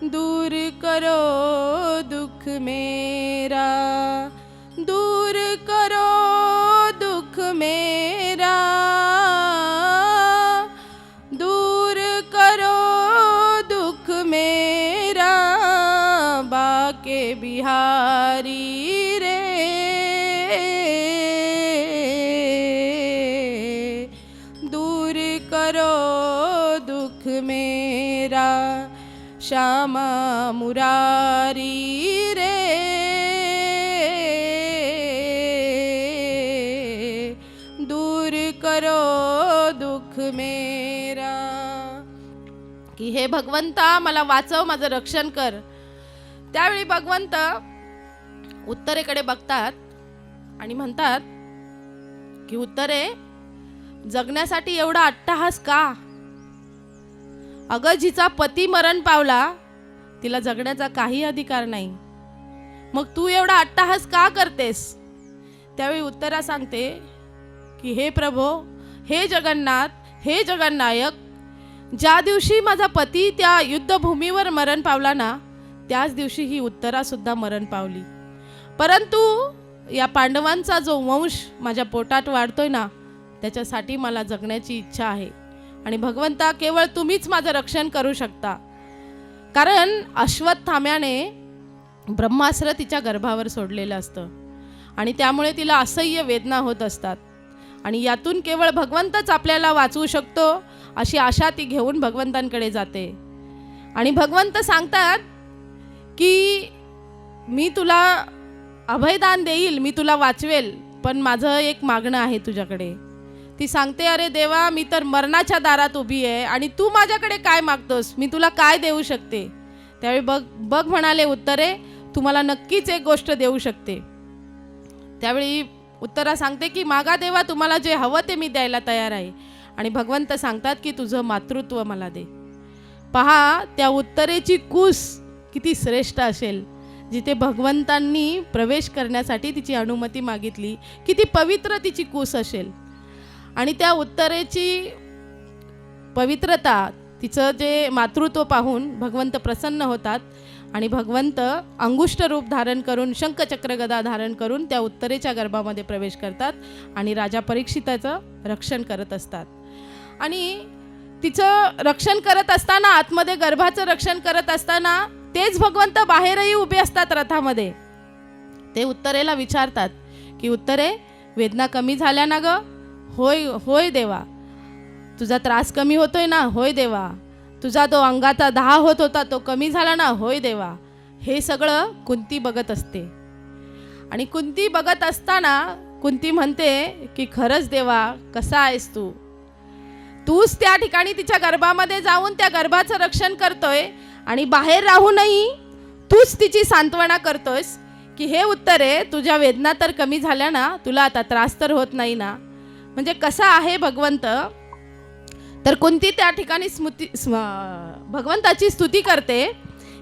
दूर करो दुख मेरा, दूर करो दुख मेरा, दूर करो दुख मेरा, बाके बिहारी रे दूर करो दुख मेरा, श्यामा मुरारी रे दूर करो दुख मेरा. की हे भगवंता मला वाचव, माझं रक्षण कर. त्यावेळी भगवंत उत्तरेकडे बघतात आणि म्हणतात की उत्तरे, जगण्यासाठी एवढा अट्टहास का? अगं, जिचा पती मरण पावला तिला जगण्याचा काही अधिकार नाही, मग तू एवढा अट्टहास का करतेस? त्यावेळी उत्तरा सांगते की हे प्रभो, हे जगन्नाथ, हे जगन्नायक, ज्या दिवशी माझा पती त्या युद्धभूमीवर मरण पावला ना, त्याच दिवशी ही उत्तरा सुद्धा मरण पावली. परंतु या पांडवांचा जो वंश माझ्या पोटात वाढतोय ना, त्याच्यासाठी मला जगण्याची इच्छा आहे. आणि भगवंता, केवळ तुम्हीच माझं रक्षण करू शकता. कारण अश्वत्थाम्याने ब्रह्मास्त्र तिच्या गर्भावर सोडलेलं असतं आणि त्यामुळे तिला असह्य वेदना होत असतात. आणि यातून केवळ भगवंतच आपल्याला वाचवू शकतो, अशी आशा ती घेऊन भगवंतांकडे जाते. आणि भगवंत सांगतात की मी तुला अभयदान देईल, मी तुला वाचवेल, पण माझं एक मागणं आहे तुझ्याकडे. ती सांगते, अरे देवा, मी तर मरणाच्या दारात उभी आहे आणि तू माझ्याकडे काय मागतोस, मी तुला काय देऊ शकते. त्यावेळी बघ म्हणाले उत्तरे, तुम्हाला नक्कीच एक गोष्ट देऊ शकते. त्यावेळी उत्तरा सांगते की मागा देवा, तुम्हाला जे हवं ते मी द्यायला तयार आहे. आणि भगवंत सांगतात की तुझं मातृत्व मला दे. पहा, त्या उत्तरेची कूस किती श्रेष्ठ असेल, जिथे भगवंतांनी प्रवेश करण्यासाठी तिची अनुमती मागितली. किती पवित्र तिची कूस असेल. आणि त्या उत्तरेची पवित्रता, तिचं जे मातृत्व पाहून भगवंत प्रसन्न होतात आणि भगवंत अंगुष्ठ रूप धारण करून, शंखचक्र गदा धारण करून त्या उत्तरेच्या गर्भामध्ये प्रवेश करतात आणि राजा परीक्षिताचं रक्षण करत असतात. आणि तिचं रक्षण करत असताना, आतमध्ये गर्भाचं रक्षण करत असताना, तेच भगवंत बाहेरही उभे असतात रथामध्ये. ते उत्तरेला विचारतात की उत्तरे, वेदना कमी झाल्या ना ग? होय होय देवा. तुझा त्रास कमी होतोय ना? होय देवा. तुझा तो अंगाचा दाह होत होता तो कमी झाला ना? होय देवा. हे सगळं कुंती बघत असते. आणि कुंती बघत असताना कुंती म्हणते की खरंच देवा, कसा आहेस तू? तूच त्या ठिकाणी तिच्या गर्भामध्ये जाऊन त्या गर्भाचं रक्षण करतोय आणि बाहेर राहूनही तूच तिची सांत्वना करतोयस की हे उत्तरे, तुझ्या वेदना तर कमी झाल्या ना? तुला आता त्रास तर होत नाही ना? म्हणजे कसा आहे भगवंत. तर कुंती त्या ठिकाणी भगवंताची स्तुती करते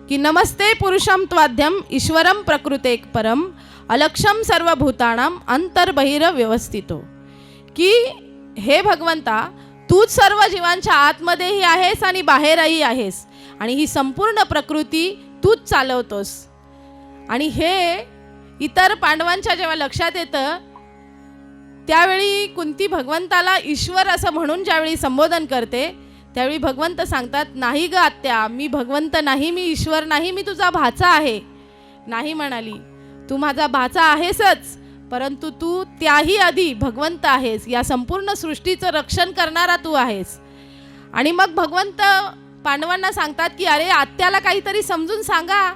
की नमस्ते पुरुषम त्वाद्यम ईश्वरम प्रकृते परम अलक्षम सर्वभूतानाम अंतर्बहिर व्यवस्थितो. की हे भगवंता, तूच सर्व जीवांच्या आतमध्येही आहेस आणि बाहेरही आहेस आणि ही संपूर्ण प्रकृती तूच चालवतोस. आणि हे इतर पांडवांच्या जेव्हा लक्षात येतं, त्यावेळी कुंती भगवंताला ईश्वर असं म्हणून ज्यावेळी संबोधन करते, त्यावेळी भगवंत सांगतात, नाही ग आत्या, मी भगवंत नाही, मी ईश्वर नाही, मी तुझा भाचा आहे. नाही म्हणाली, तू माझा भाचा आहेसच, परंतु तू त्याही आधी भगवंत आहेस. या संपूर्ण सृष्टीचं रक्षण करणारा तू आहेस. आणि मग भगवंत पांडवांना सांगतात की आत्याला काहीतरी समजून सांगा,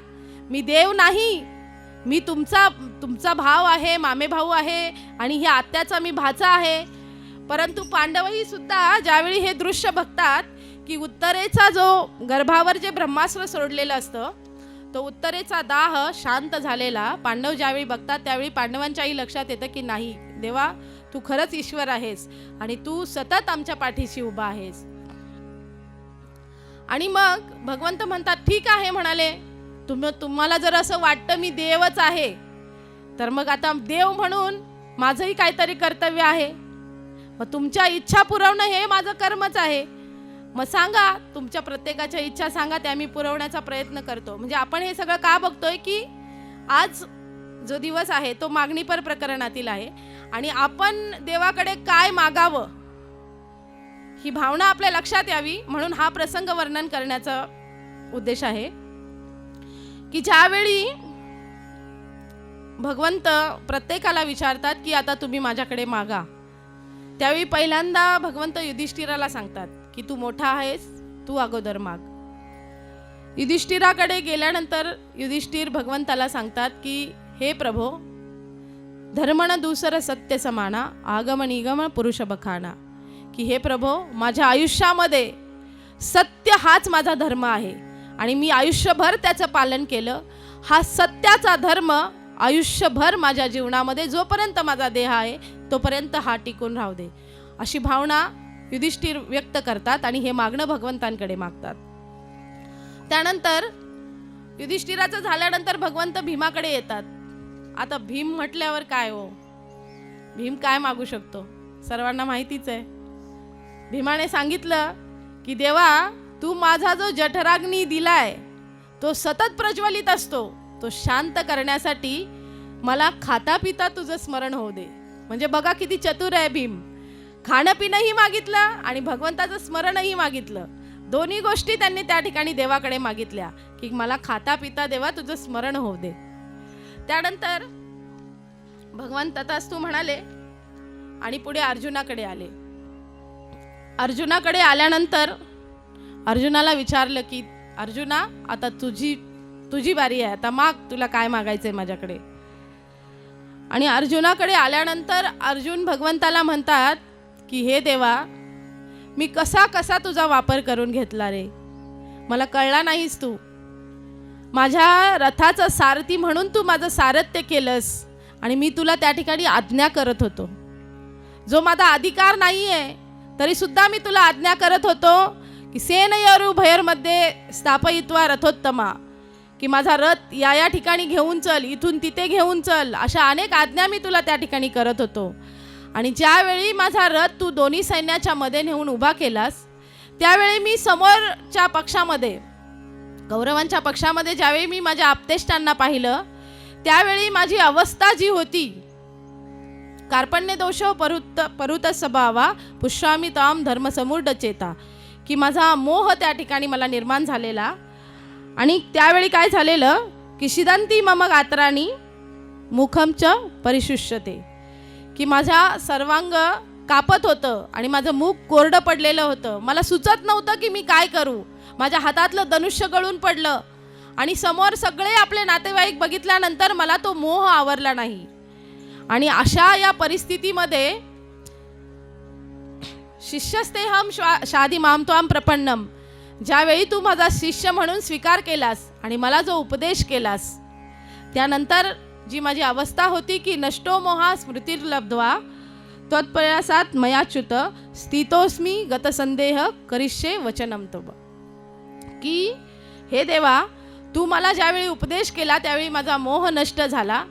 मी देव नाही, मी तुमचा भाव आहे, मामे भाऊ आहे आणि ह्या आत्याचा मी भाचा आहे. परंतु पांडवही सुद्धा ज्यावेळी हे दृश्य बघतात की उत्तरेचा जो गर्भावर जे ब्रह्मास्त्र सोडलेलं असतं, तो उत्तरेचा दाह शांत झालेला पांडव ज्यावेळी बघतात, त्यावेळी पांडवांच्याही लक्षात येतं की नाही देवा, तू खरंच ईश्वर आहेस आणि तू सतत आमच्या पाठीशी उभा आहेस. आणि मग भगवंत म्हणतात, ठीक आहे म्हणाले, तुम्हाला जर असं वाटतं मी देवच आहे, तर मग आता देव म्हणून माझंही काहीतरी कर्तव्य आहे. मग तुमच्या इच्छा पुरवणं हे माझं कर्मच आहे. मग सांगा, तुमच्या प्रत्येकाच्या इच्छा सांगा, त्या मी पुरवण्याचा प्रयत्न करतो. म्हणजे आपण हे सगळं का बघतोय की आज जो दिवस आहे तो मागणीपर प्रकरणातील आहे आणि आपण देवाकडे काय मागावं ही भावना आपल्या लक्षात यावी म्हणून हा प्रसंग वर्णन करण्याचा उद्देश आहे. की ज्यावेळी भगवंत प्रत्येकाला विचारतात की आता तुम्ही माझ्याकडे मागा, त्यावेळी पहिल्यांदा भगवंत युधिष्ठिराला सांगतात की तू मोठा आहेस, तू अगोदर माग. युधिष्ठिराकडे गेल्यानंतर युधिष्ठिर भगवंताला सांगतात की हे प्रभो, धर्मण दूसर सत्य समाना आगम निगम पुरुष बखाना. की हे प्रभो, माझ्या आयुष्यामध्ये सत्य हाच माझा धर्म आहे आणि मी आयुष्यभर त्याचं पालन केलं. हा सत्याचा धर्म आयुष्यभर माझ्या जीवनामध्ये जोपर्यंत माझा देह आहे तोपर्यंत हा टिकून राहू दे, अशी भावना युधिष्ठिर व्यक्त करतात आणि हे मागणं भगवंतांकडे मागतात. त्यानंतर युधिष्ठिराचं झाल्यानंतर भगवंत भीमाकडे येतात. आता भीम म्हटल्यावर काय हो, भीम काय मागू शकतो, सर्वांना माहितीच आहे. भीमाने सांगितलं की देवा, तू माझा जो जठराग्नी दिलाय तो सतत प्रज्वलित असतो, तो शांत करण्यासाठी मला खाता पिता तुझं स्मरण होऊ दे. म्हणजे बघा किती चतुर आहे भीम. खाणं पिणंही मागितलं आणि भगवंताचं स्मरणही मागितलं. दोन्ही गोष्टी त्यांनी त्या ठिकाणी देवाकडे मागितल्या की मला खाता पिता देवा तुझं स्मरण होऊ दे. त्यानंतर भगवंत तथास्तु म्हणाले आणि पुढे अर्जुनाकडे आले. अर्जुनाकडे आल्यानंतर अर्जुनाला विचारलं की अर्जुना, आता तुझी बारी आहे, आता माग, तुला काय मागायचंय माझ्याकडे. आणि अर्जुनाकडे आल्यानंतर अर्जुन भगवंताला म्हणतात की हे देवा, मी कसा कसा तुझा वापर करून घेतला रे, मला कळला नाहीस तू. माझ्या रथाचं सारथी म्हणून तू माझं सारथ्य केलंस आणि मी तुला त्या ठिकाणी आज्ञा करत होतो. जो माझा अधिकार नाही आहे तरी सुद्धा मी तुला आज्ञा करत होतो की सेनयोरुभयोर्मध्ये भयरमध्ये स्थापयित्वा रथोत्तमा, की माझा रथ या ठिकाणी घेऊन चल, इथून तिथे घेऊन चल, अशा अनेक आज्ञा मी तुला त्या ठिकाणी करत होतो. आणि ज्यावेळी माझा रथ तू दोन्ही सैन्याच्या मध्ये नेऊन उभा केलास, त्यावेळी मी समोरच्या पक्षामध्ये, कौरवांच्या पक्षामध्ये ज्यावेळी मी माझ्या आप्तेष्टांना पाहिलं, त्यावेळी माझी अवस्था जी होती, कार्पण्य दोषो परुत स्वभावा पुष्यामी ताम धर्मसमूढ चेता, की माझा मोह त्या ठिकाणी मला निर्माण झालेला. आणि त्यावेळी काय झालेलं की शिदंती मम गात्राणी मुखमच परिशुष्यते, की माझा सर्वांग कापत होतं आणि माझं मुख कोरडं पडलेलं होतं. मला सुचत नव्हतं की मी काय करू. माझ्या हातातलं धनुष्य गळून पडलं आणि समोर सगळे आपले नातेवाईक बघितल्यानंतर मला तो मोह आवरला नाही. आणि अशा या परिस्थितीमध्ये शिष्यस्तेहम शादी माम त्वाम प्रपन्नम, ज्यावेळी तू माझा शिष्य म्हणून स्वीकार केलास आणि मला जो उपदेश केलास, त्यानंतर जी माझी अवस्था होती की नष्टो मोहा स्मृतिर्लब्ध्वा त्वत्प्रयासात मयाच्युत स्थितोस्मी गतसंदेह करिष्ये वचनम तव, की हे देवा, तू मला ज्यावेळी उपदेश केला त्यावेळी माझा मोह नष्ट झाला,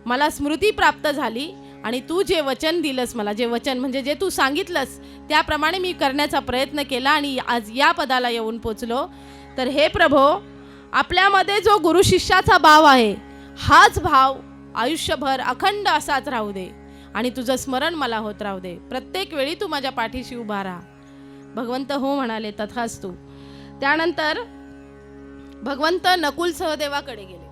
मला स्मृती प्राप्त झाली आणि तू जे वचन दिलंस मला, जे वचन म्हणजे जे तू सांगितलंस त्याप्रमाणे मी करण्याचा प्रयत्न केला आणि आज या पदाला येऊन पोचलो. तर हे प्रभो, आपल्यामध्ये जो गुरु शिष्याचा भाव आहे, हाच भाव आयुष्यभर अखंड असाच राहू दे आणि तुझं स्मरण मला होत राहू दे. प्रत्येक वेळी तू माझ्या पाठीशी उभा राहा. भगवंत हो म्हणाले, तथास्तु. त्यानंतर भगवंत नकुल सहदेवाकडे गेले.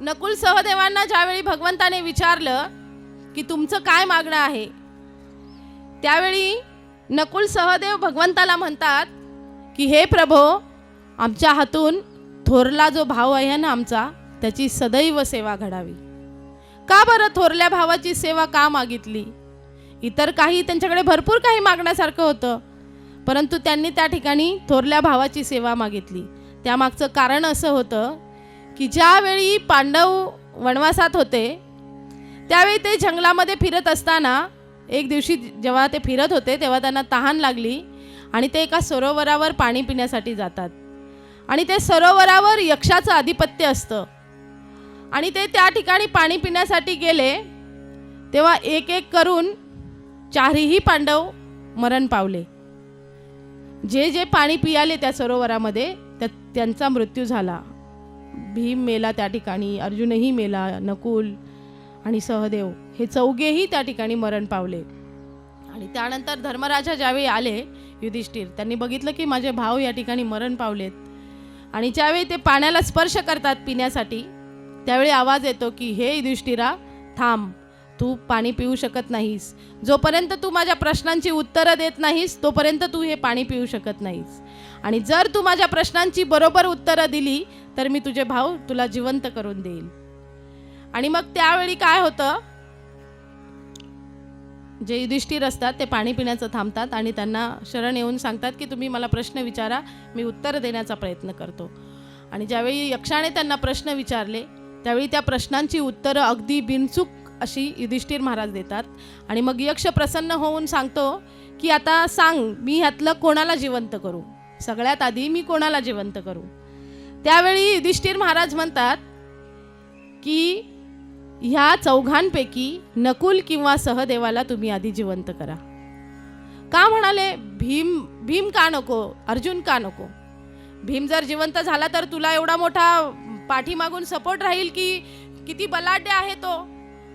नकुल सहदेवांना ज्यावेळी भगवंताने विचारलं की तुमचं काय मागणं आहे, त्यावेळी नकुल सहदेव भगवंताला म्हणतात की हे प्रभो, आमच्या हातून थोरला जो भाव आहे ना आमचा, त्याची सदैव सेवा घडावी. का बरं थोरल्या भावाची सेवा का मागितली? इतर काही त्यांच्याकडे भरपूर काही मागण्यासारखं होतं, परंतु त्यांनी त्या ठिकाणी थोरल्या भावाची सेवा मागितली. त्यामागचं कारण असं होतं की ज्यावेळी पांडव वनवासात होते त्यावेळी ते जंगलामध्ये फिरत असताना एक दिवशी जेव्हा ते फिरत होते तेव्हा त्यांना तहान लागली आणि ते एका सरोवरावर पाणी पिण्यासाठी जातात. आणि ते सरोवरावर यक्षाचं आधिपत्य असतं आणि ते त्या ठिकाणी पाणी पिण्यासाठी गेले तेव्हा एक एक करून चारही पांडव मरण पावले. जे जे पाणी पियाले त्या सरोवरामध्ये त्यांचा मृत्यू झाला. भीम मेला त्या ठिकाणी, अर्जुनही मेला, नकुल आणि सहदेव हे चौघेही त्या ठिकाणी मरण पावले. आणि त्यानंतर धर्मराजा ज्यावेळी आले युधिष्ठिर, त्यांनी बघितलं की माझे भाऊ या ठिकाणी मरण पावलेत. आणि ज्यावेळी ते पाण्याला स्पर्श करतात पिण्यासाठी, त्यावेळी आवाज येतो की हे युधिष्ठिरा, थांब, तू पाणी पिऊ शकत नाहीस. जोपर्यंत तू माझ्या प्रश्नांची उत्तरं देत नाहीस तोपर्यंत तू हे पाणी पिऊ शकत नाहीस. आणि जर तू माझ्या प्रश्नांची बरोबर उत्तरं दिली तर मी तुझे भाऊ तुला जिवंत करून देईल. आणि मग त्यावेळी काय होतं, जे युधिष्ठिर असतात ते पाणी पिण्याचं थांबतात आणि त्यांना शरण येऊन सांगतात की तुम्ही मला प्रश्न विचारा, मी उत्तर देण्याचा प्रयत्न करतो. आणि ज्यावेळी यक्षाने त्यांना प्रश्न विचारले त्यावेळी त्या प्रश्नांची उत्तरं अगदी बिनचूक अशी युधिष्ठिर महाराज देतात. आणि मग यक्ष प्रसन्न होऊन सांगतो की आता सांग, मी ह्यातलं कोणाला जिवंत करू, सगळ्यात आधी मी कोणाला जिवंत करू. त्यावेळी युधिष्ठिर महाराज म्हणतात की ह्या चौघांपैकी नकुल किंवा सहदेवाला तुम्ही आधी जिवंत करा. का म्हणाले? भीम का नको, अर्जुन का नको? भीम जर जिवंत झाला तर तुला एवढा मोठा पाठीमागून सपोर्ट राहील की किती बलाढ्य आहे तो.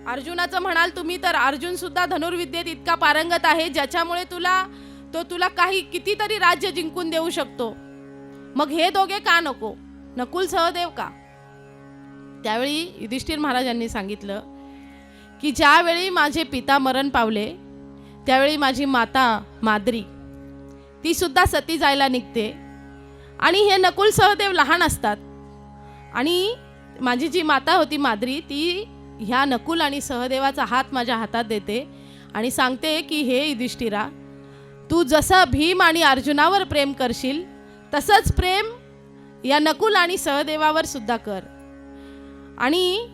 अर्जुनाचं म्हणाल तुम्ही तर अर्जुन सुद्धा धनुर्विद्येत इतका पारंगत आहे ज्याच्यामुळे तुला काही कितीतरी राज्य जिंकून देऊ शकतो. मग हे दोघे का नको, नकुल सहदेव का? त्यावेळी युधिष्ठिर महाराजांनी सांगितलं की ज्यावेळी माझे पिता मरण पावले त्यावेळी माझी माता माद्री ती सुद्धा सती जायला निघते आणि हे नकुल सहदेव लहान असतात. आणि माझी जी माता होती माद्री ती ह्या नकुल आणि सहदेवाचा हात माझ्या हातात देते आणि सांगते की हे युधिष्ठिरा, तू जसं भीम आणि अर्जुनावर प्रेम करशील तसंच प्रेम या नकुल आणि सहदेवावर सुद्धा कर. आणि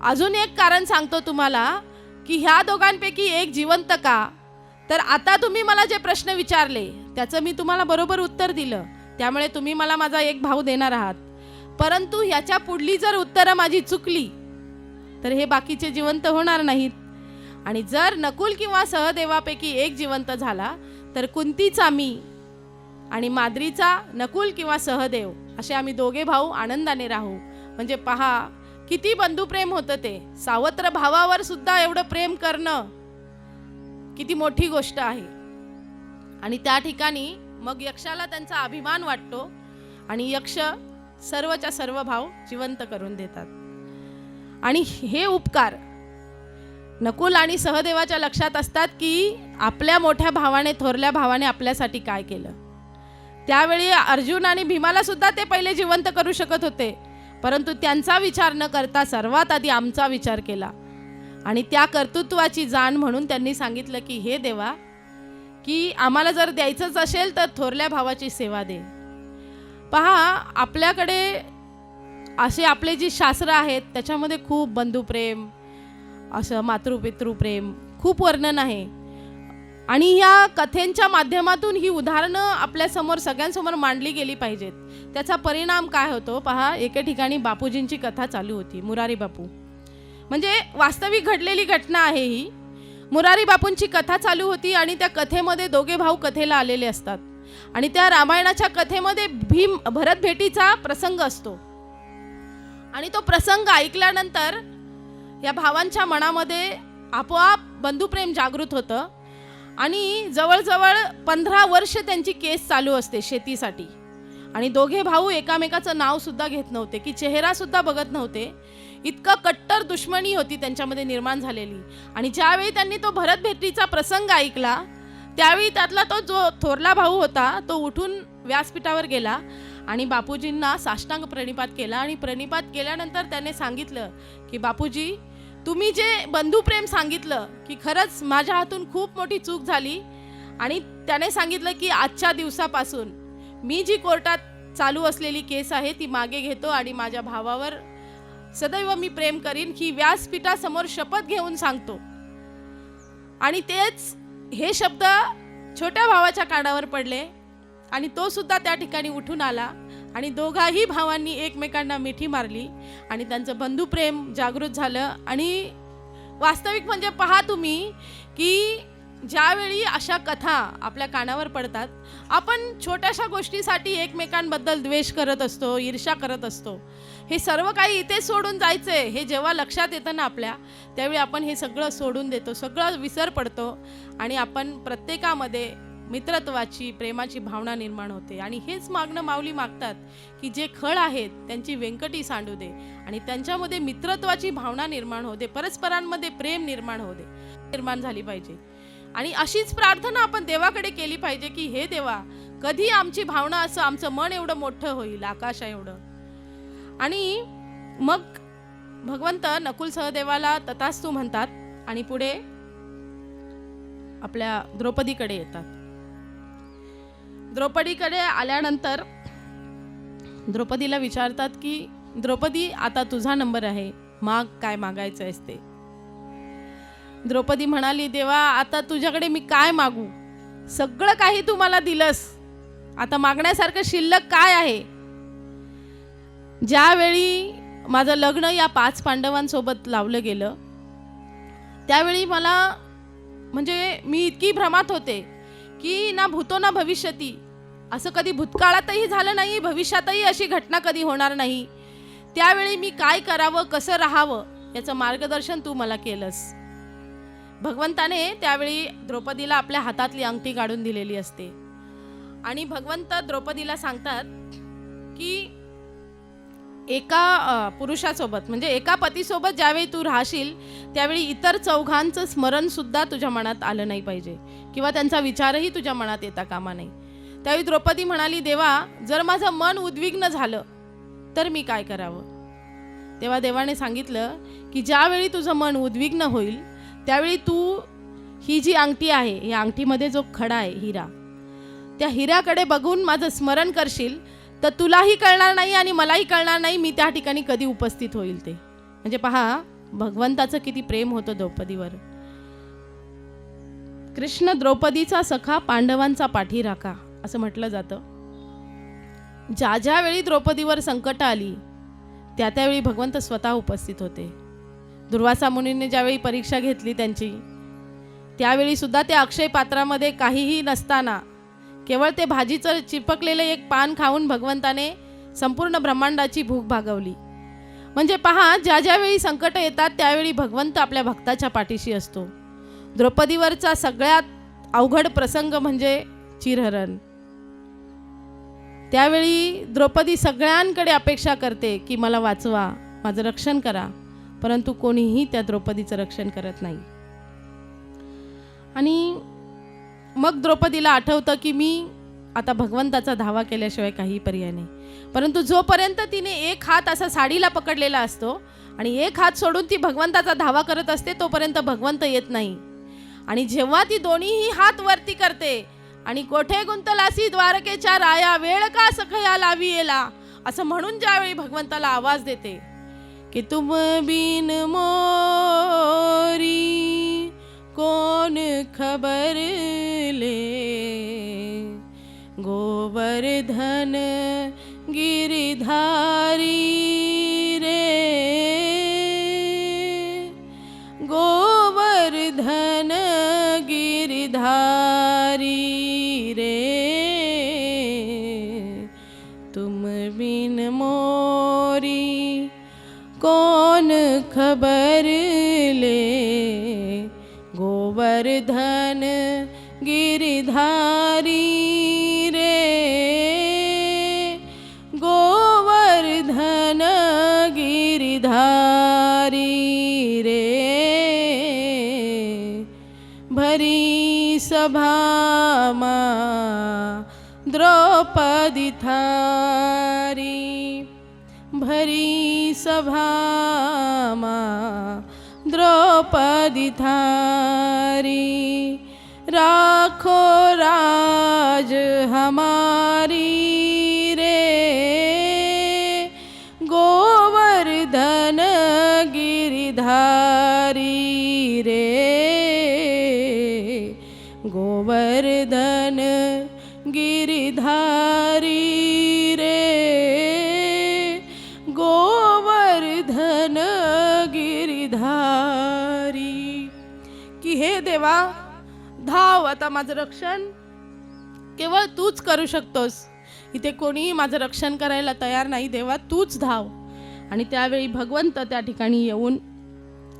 अजून एक कारण सांगतो तुम्हाला की ह्या दोघांपैकी एक जिवंत का. तर आता तुम्ही मला जे प्रश्न विचारले त्याचं मी तुम्हाला बरोबर उत्तर दिलं, त्यामुळे तुम्ही मला माझा एक भाऊ देणार आहात. परंतु ह्याच्या पुढली जर उत्तरं माझी चुकली तर हे बाकीचे जिवंत होणार नाहीत. आणि जर नकुल किंवा सहदेवापैकी एक जिवंत झाला तर कुंतीचा मी आणि माद्रीचा नकुल किंवा सहदेव असे आम्ही दोघे भाऊ आनंदाने राहू. म्हणजे पहा किती बंधुप्रेम होतं ते. सावत्र भावावर सुद्धा एवढं प्रेम करणं किती मोठी गोष्ट आहे. आणि त्या ठिकाणी मग यक्षाला त्यांचा अभिमान वाटतो आणि यक्ष सर्वच्या सर्व भाव जिवंत करून देतात. आणि हे उपकार नकुल आणि सहदेवाच्या लक्षात असतात की आपल्या मोठ्या भावाने, थोरल्या भावाने आपल्यासाठी काय केलं. त्यावेळी अर्जुन आणि भीमाला सुद्धा ते पहिले जिवंत करू शकत होते, परंतु त्यांचा विचार न करता सर्वात आधी आमचा विचार केला. आणि त्या कर्तृत्वाची जाण म्हणून त्यांनी सांगितलं की हे देवा, की आम्हाला जर द्यायचंच असेल तर थोरल्या भावाची सेवा दे. पहा आपल्याकडे असे आपले जी शास्त्र आहेत त्याच्यामध्ये खूप बंधुप्रेम, असं मातृपितृप्रेम खूप वर्णन आहे. आणि या कथेंच्या माध्यमातून ही उदाहरणं आपल्यासमोर सगळ्यांसमोर मांडली गेली पाहिजेत. त्याचा परिणाम काय होतो पहा. एके ठिकाणी बापूजींची कथा चालू होती, मुरारी बापू, म्हणजे वास्तविक घडलेली घटना आहे ही. मुरारी बापूंची कथा चालू होती आणि त्या कथेमध्ये दोघे भाऊ कथेला आलेले असतात. आणि त्या रामायणाच्या कथेमध्ये भीम भरत भेटीचा प्रसंग असतो. आणि तो प्रसंग ऐकल्यानंतर या भावांच्या मनामध्ये आपोआप बंधुप्रेम जागृत होतं. आणि जवळजवळ 15 वर्ष त्यांची केस चालू असते शेतीसाठी. आणि दोघे भाऊ एकामेकाचं नाव सुद्धा घेत नव्हते, की चेहरा सुद्धा बघत नव्हते. इतकं कट्टर दुश्मनी होती त्यांच्यामध्ये निर्माण झालेली. आणि ज्यावेळी त्यांनी तो भरत भेटीचा प्रसंग ऐकला त्यावेळी त्यातला तो जो थोरला भाऊ होता तो उठून व्यासपीठावर गेला आणि बापूजींना साष्टांग प्रणिपात केला. आणि प्रणिपात केल्यानंतर त्याने सांगितलं की बापूजी, तुम्ही जे बंधुप्रेम सांगितलं की खरंच माझ्या हातून खूप मोठी चूक झाली. आणि त्याने सांगितलं की आजच्या दिवसापासून मी जी कोर्टात चालू असलेली केस आहे ती मागे घेतो आणि माझ्या भावावर सदैव मी प्रेम करीन ही व्यासपीठासमोर शपथ घेऊन सांगतो. आणि तेच हे शब्द छोट्या भावाच्या कानावर पडले आणि तो सुद्धा त्या ठिकाणी उठून आला आणि दोघाही भावांनी एकमेकांना मिठी मारली आणि त्यांचं बंधुप्रेम जागृत झालं. आणि वास्तविक म्हणजे पहा तुम्ही की ज्यावेळी अशा कथा आपल्या कानावर पडतात आपण छोट्याशा गोष्टीसाठी एकमेकांबद्दल द्वेष करत असतो, ईर्ष्या करत असतो. हे सर्व काही इथे सोडून जायचंय हे जेव्हा लक्षात येतं ना आपल्या, त्यावेळी आपण हे सगळं सोडून देतो, सगळं विसर पडतो आणि आपण प्रत्येकामध्ये मित्रत्वाची, प्रेमाची भावना निर्माण होते. आणि हेच मागणं माऊली मागतात की जे खळ आहेत त्यांची व्यंकटी सांडू दे आणि त्यांच्यामध्ये मित्रत्वाची भावना निर्माण होते, परस्परांमध्ये प्रेम निर्माण झाली पाहिजे. आणि अशीच प्रार्थना आपण देवाकडे केली पाहिजे की हे देवा, कधी आमची भावना असं आमचं मन एवढं मोठं होईल आकाशा एवढं. आणि मग भगवंत नकुल सहदेवाला तथास्तु म्हणतात आणि पुढे आपल्या द्रौपदीकडे येतात. द्रौपदीकडे आल्यानंतर द्रौपदीला विचारतात की द्रौपदी, आता तुझा नंबर आहे, माग काय मागायचं आहेस ते. द्रौपदी म्हणाली, देवा आता तुझ्याकडे मी काय मागू, सगळं काही तू मला दिलंस, आता मागण्यासारखं शिल्लक काय आहे. ज्यावेळी माझं लग्न या 5 पांडवांसोबत लावलं गेलं त्यावेळी मला म्हणजे मी इतकी भ्रमात होते की ना भूतो ना भविष्यती, असं कधी भूतकाळातही झालं नाही, भविष्यातही अशी घटना कधी होणार नाही. त्यावेळी मी काय करावं, कसं राहावं याचं मार्गदर्शन तू मला केलंस. भगवंताने त्यावेळी द्रौपदीला आपल्या हातातली अंगठी काढून दिलेली असते आणि भगवंत द्रौपदीला सांगतात की एका पुरुषासोबत म्हणजे एका पतीसोबत ज्यावेळी तू राहशील त्यावेळी इतर चौघांचं स्मरण सुद्धा तुझ्या मनात आलं नाही पाहिजे किंवा त्यांचा विचारही तुझ्या मनात येता कामा नाही. त्यावेळी द्रौपदी म्हणाली, देवा जर माझं मन उद्विग्न झालं तर मी काय करावं. तेव्हा देवाने सांगितलं की ज्यावेळी तुझं मन उद्विग्न होईल त्यावेळी तू ही जी अंगठी आहे, या अंगठीमध्ये जो खडा आहे हिरा, त्या हिऱ्याकडे बघून माझं स्मरण करशील तर तुलाही कळणार नाही आणि मलाही कळणार नाही मी त्या ठिकाणी कधी उपस्थित होईल ते. म्हणजे पहा भगवंताचं किती प्रेम होतं द्रौपदीवर. कृष्ण द्रौपदीचा सखा पांडवांचा पाठीराखा असं म्हटलं जातं. ज्या ज्या वेळी द्रौपदीवर संकट आली त्या त्यावेळी भगवंत स्वतः उपस्थित होते. दुर्वासा मुनीने ज्यावेळी परीक्षा घेतली त्यांची, त्यावेळी सुद्धा त्या अक्षय पात्रामध्ये काहीही नसताना केवळ ते भाजीचं चिपकलेलं एक पान खाऊन भगवंताने संपूर्ण ब्रह्मांडाची भूक भागवली. म्हणजे पहा ज्या ज्यावेळी संकट येतात त्यावेळी भगवंत आपल्या भक्ताच्या पाठीशी असतो. द्रौपदीवरचा सगळ्यात अवघड प्रसंग म्हणजे चिरहरण. त्यावेळी द्रौपदी सगळ्यांकडे अपेक्षा करते की मला वाचवा, माझं रक्षण करा, परंतु कोणीही त्या द्रौपदीचं रक्षण करत नाही. आणि मग द्रौपदीला आठवतं की मी आता भगवंताचा धावा केल्याशिवाय काही पर्याय नाही. परंतु जोपर्यंत तिने एक हात असा साडीला पकडलेला असतो आणि एक हात सोडून ती भगवंताचा धावा करत असते तोपर्यंत भगवंत येत नाही. आणि जेव्हा ती दोन्हीही हात वरती करते आणि कोठे गुंतलासी द्वारकेच्या राया, वेळ का सखया लावी येला, असं म्हणून ज्यावेळी भगवंताला आवाज देते की तुम बिन मोरी कोण खबर ले, गोवर्धन गिरधारी रे, गोवर्धन गिरधारी रे, तुम बिन मोरी कौन खबर ले, गोवर्धन गिरधारी रे, गोवर्धन गिरधारी रे. भरी सभामा द्रौपदी थारी, भरी सभामा द्रौपदी थारी, राखो राज हमारी रे, गोवर्धन गिरधारी रे, गोवर्धन गिरधारी रे, गोवर्धन गिरधारी. की हे देवा धाव, आता माझं रक्षण केवळ तूच करू शकतोस. इथे कोणीही माझं रक्षण करायला तयार नाही. देवा तूच धाव. आणि त्यावेळी भगवंत त्या ठिकाणी येऊन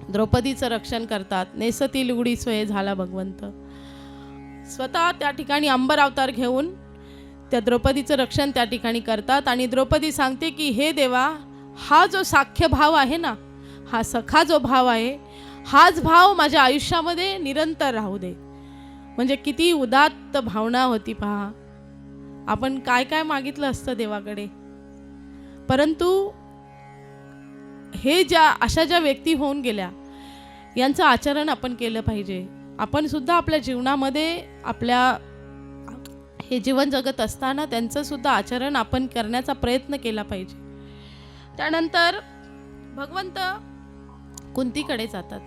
द्रौपदीचं रक्षण करतात. नेसती लुगडी सोय झाला भगवंत स्वतः त्या ठिकाणी अंबर अवतार घेऊन त्या द्रौपदीचं रक्षण त्या ठिकाणी करतात. आणि द्रौपदी सांगते की हे देवा, हा जो साख्य भाव आहे ना, हा सखा जो भाव आहे, हाच भाव माझ्या आयुष्यामध्ये निरंतर राहू दे. म्हणजे किती उदात्त भावना होती पहा. आपण काय काय मागितलं असतं देवाकडे, परंतु हे अशा ज्या व्यक्ती होऊन गेल्या यांचं आचरण आपण केलं पाहिजे. आपण सुद्धा आपल्या जीवनामध्ये हे जीवन जगत असताना त्यांचं सुद्धा आचरण आपण करण्याचा प्रयत्न केला पाहिजे. त्यानंतर भगवंत कुंतीकडे जातात.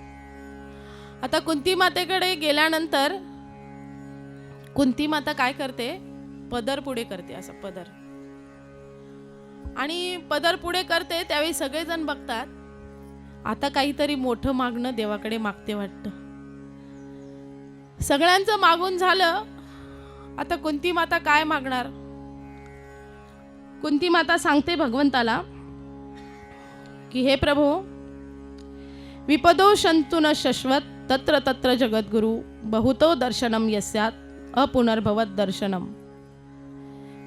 आता कुंती मातेकडे गेल्यानंतर कुंती माता काय करते, पदर पुढे करते, असं पदर. आणि पदर पुढे करते त्यावेळी सगळेजण बघतात आता काहीतरी मोठं मागणं देवाकडे मागते वाटतं. सगळ्यांचं मागून झालं, आता कुंती माता काय मागणार. कुंती माता सांगते भगवंताला की हे प्रभू, विपदो शंतु न शश्वत तत्र तत्र जगद्गुरु, बहुतो दर्शनम यस्यात अपुनर्भवत दर्शनम.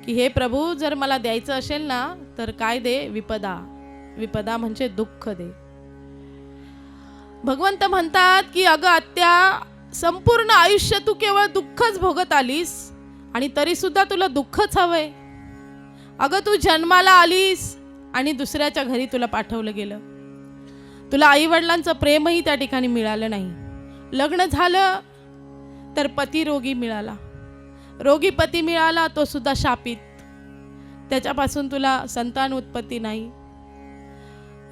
की हे प्रभू, जर मला द्यायचं असेल ना तर काय दे, विपदा. विपदा म्हणजे दुःख दे. भगवंत म्हणतात की अगं आत्या, संपूर्ण आयुष्य तू केवळ दुःखच भोगत आलीस आणि तरी सुद्धा तुला दुःखच हवंय. अगं तू जन्माला आलीस आणि दुसऱ्याच्या घरी तुला पाठवलं गेलं. तुला आई वडिलांचं प्रेमही त्या ठिकाणी मिळालं नाही. लग्न झालं तर पती रोगी मिळाला. रोगी पती मिळाला, तो सुद्धा शापित. त्याच्यापासून तुला संतान उत्पत्ती नाही.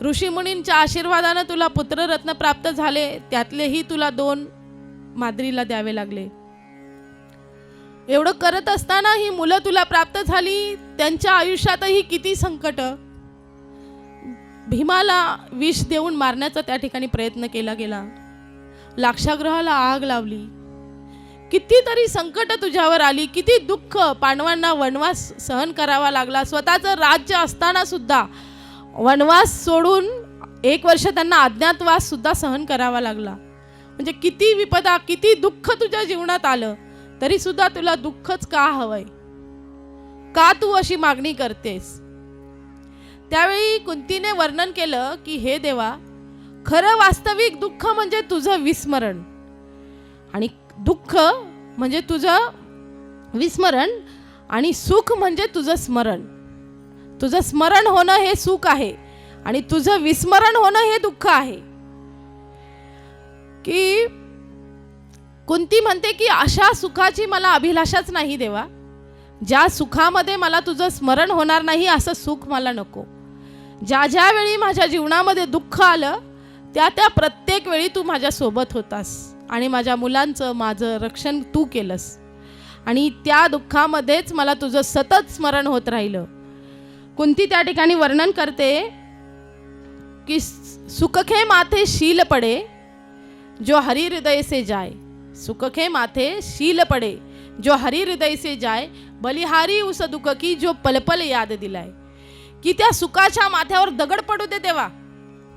ऋषीमुनींच्या आशीर्वादानं तुला पुत्ररत्न प्राप्त झाले, त्यातलेही तुला 2 माद्रीला द्यावे लागले. एवढं करत असताना ही मुलं तुला प्राप्त झाली. त्यांच्या आयुष्यातही किती संकट. भीमाला विष देऊन मारण्याचा त्या ठिकाणी प्रयत्न केला गेला. लाक्षागृहाला आग लावली. कितीतरी संकट तुझ्यावर आली. किती दुःख. पांडवांना वनवास सहन करावा लागला. स्वतःचं राज्य असताना सुद्धा वनवास सोडून 1 वर्ष त्यांना अज्ञातवास सुद्धा सहन करावा लागला. म्हणजे किती विपदा, किती दुःख तुझ्या जीवनात आलं, तरी सुद्धा तुला दुःखच का हवंय? का तू अशी मागणी करतेस? त्यावेळी कुंतीने वर्णन केलं की हे देवा, खरं वास्तविक दुःख म्हणजे तुझं विस्मरण. आणि दुःख म्हणजे तुझं विस्मरण, आणि सुख म्हणजे तुझं स्मरण. तुझं स्मरण होणं हे सुख आहे, आणि तुझं विस्मरण होणं हे दुःख आहे. की कुंती म्हणते की अशा सुखाची मला अभिलाषाच नाही देवा. ज्या सुखामध्ये मला तुझं स्मरण होणार नाही असं सुख मला नको. ज्या ज्या वेळी माझ्या जीवनामध्ये दुःख आलं, त्या प्रत्येक वेळी तू माझ्या सोबत होतास, आणि माझ्या मुलांचं, माझं रक्षण तू केलंस, आणि त्या दुःखामध्येच मला तुझं सतत स्मरण होत राहिलं. कुंती त्या ठिकाणी वर्णन करते की सुखखे माथे शील पडे जो हरि हृदय से जाए. सुखखे माथे शील पडे जो हरि हृदय से जाए, बलिहारी उस दुःख की जो पलपल याद दिलाय. की त्या सुखाच्या माथ्यावर दगड पडू दे देवा,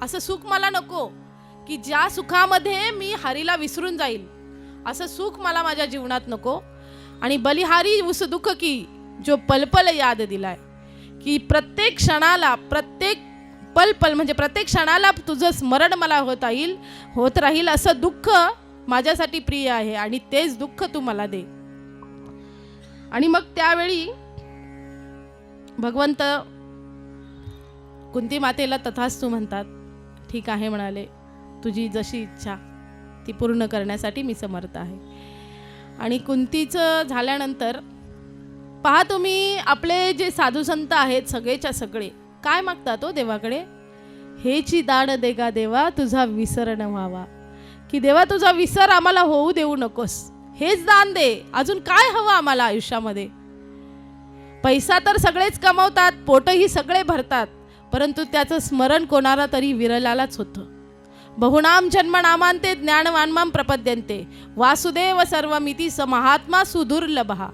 असं सुख मला नको. की ज्या सुखामध्ये मी हरीला विसरून जाईल असं सुख मला माझ्या जीवनात नको. आणि बलिहारी उस दुःख की जो पलपल याद दिलाय, की प्रत्येक क्षणाला, प्रत्येक पल म्हणजे प्रत्येक क्षणाला तुझं स्मरण मला होत राहील असं दुःख माझ्यासाठी प्रिय आहे, आणि तेच दुःख तू मला दे. आणि मग त्यावेळी भगवंत कुंती मातेला तथास्तु म्हणतात. ठीक आहे म्हणाले, तुझी जशी इच्छा ती पूर्ण करण्यासाठी मी समर्थ आहे. आणि कुंतीचं झाल्यानंतर पहा तुम्ही, आपले जे साधू संत आहेत सगळेच्या सगळे काय मागतात हो देवाकडे? हेची दान देगा देवा, तुझा विसर न व्हावा. की देवा, तुझा विसर आम्हाला होऊ देऊ नकोस, हेच दान दे. अजून काय हवं आम्हाला आयुष्यामध्ये? पैसा तर सगळेच कमवतात, पोटही सगळे भरतात, परंतु त्याचं स्मरण कोणाला तरी विरलालाच होतं. बहुनाम जन्मनामांते ज्ञानवान्मां प्रपद्यन्ते वासुदेव सर्वमिती स महात्मा सुदुर्लभः.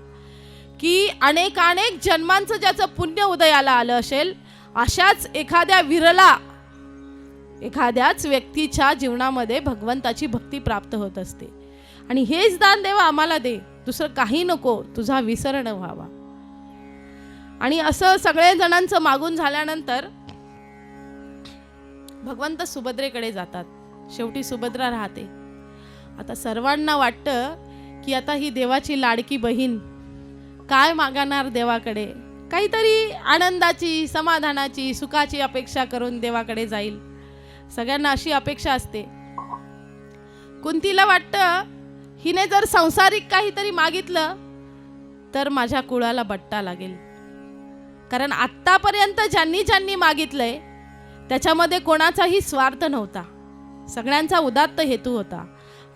की अनेक जन्मांचं ज्याचं पुण्य उदयाला आलं असेल, अशाच एखाद्याच व्यक्तीच्या जीवनामध्ये भगवंताची भक्ती प्राप्त होत असते. आणि हेच दान देवा आम्हाला दे, दुसरं काही नको, तुझा विसर न व्हावा. आणि असं सगळे जणांचं मागून झाल्यानंतर भगवंत सुभद्रेकडे जातात. शेवटी सुभद्रा राहते. आता सर्वांना वाटतं की आता ही देवाची लाडकी बहीण काय मागणार देवाकडे? काहीतरी आनंदाची, समाधानाची, सुखाची अपेक्षा करून देवाकडे जाईल. सगळ्यांना अशी अपेक्षा असते. कुंतीला वाटतं हिने जर संसारिक काहीतरी मागितलं तर माझ्या कुळाला बट्टा लागेल. कारण आत्तापर्यंत ज्यांनी मागितलंय त्याच्यामध्ये कोणाचाही स्वार्थ नव्हता, सगळ्यांचा उदात्त हेतू होता.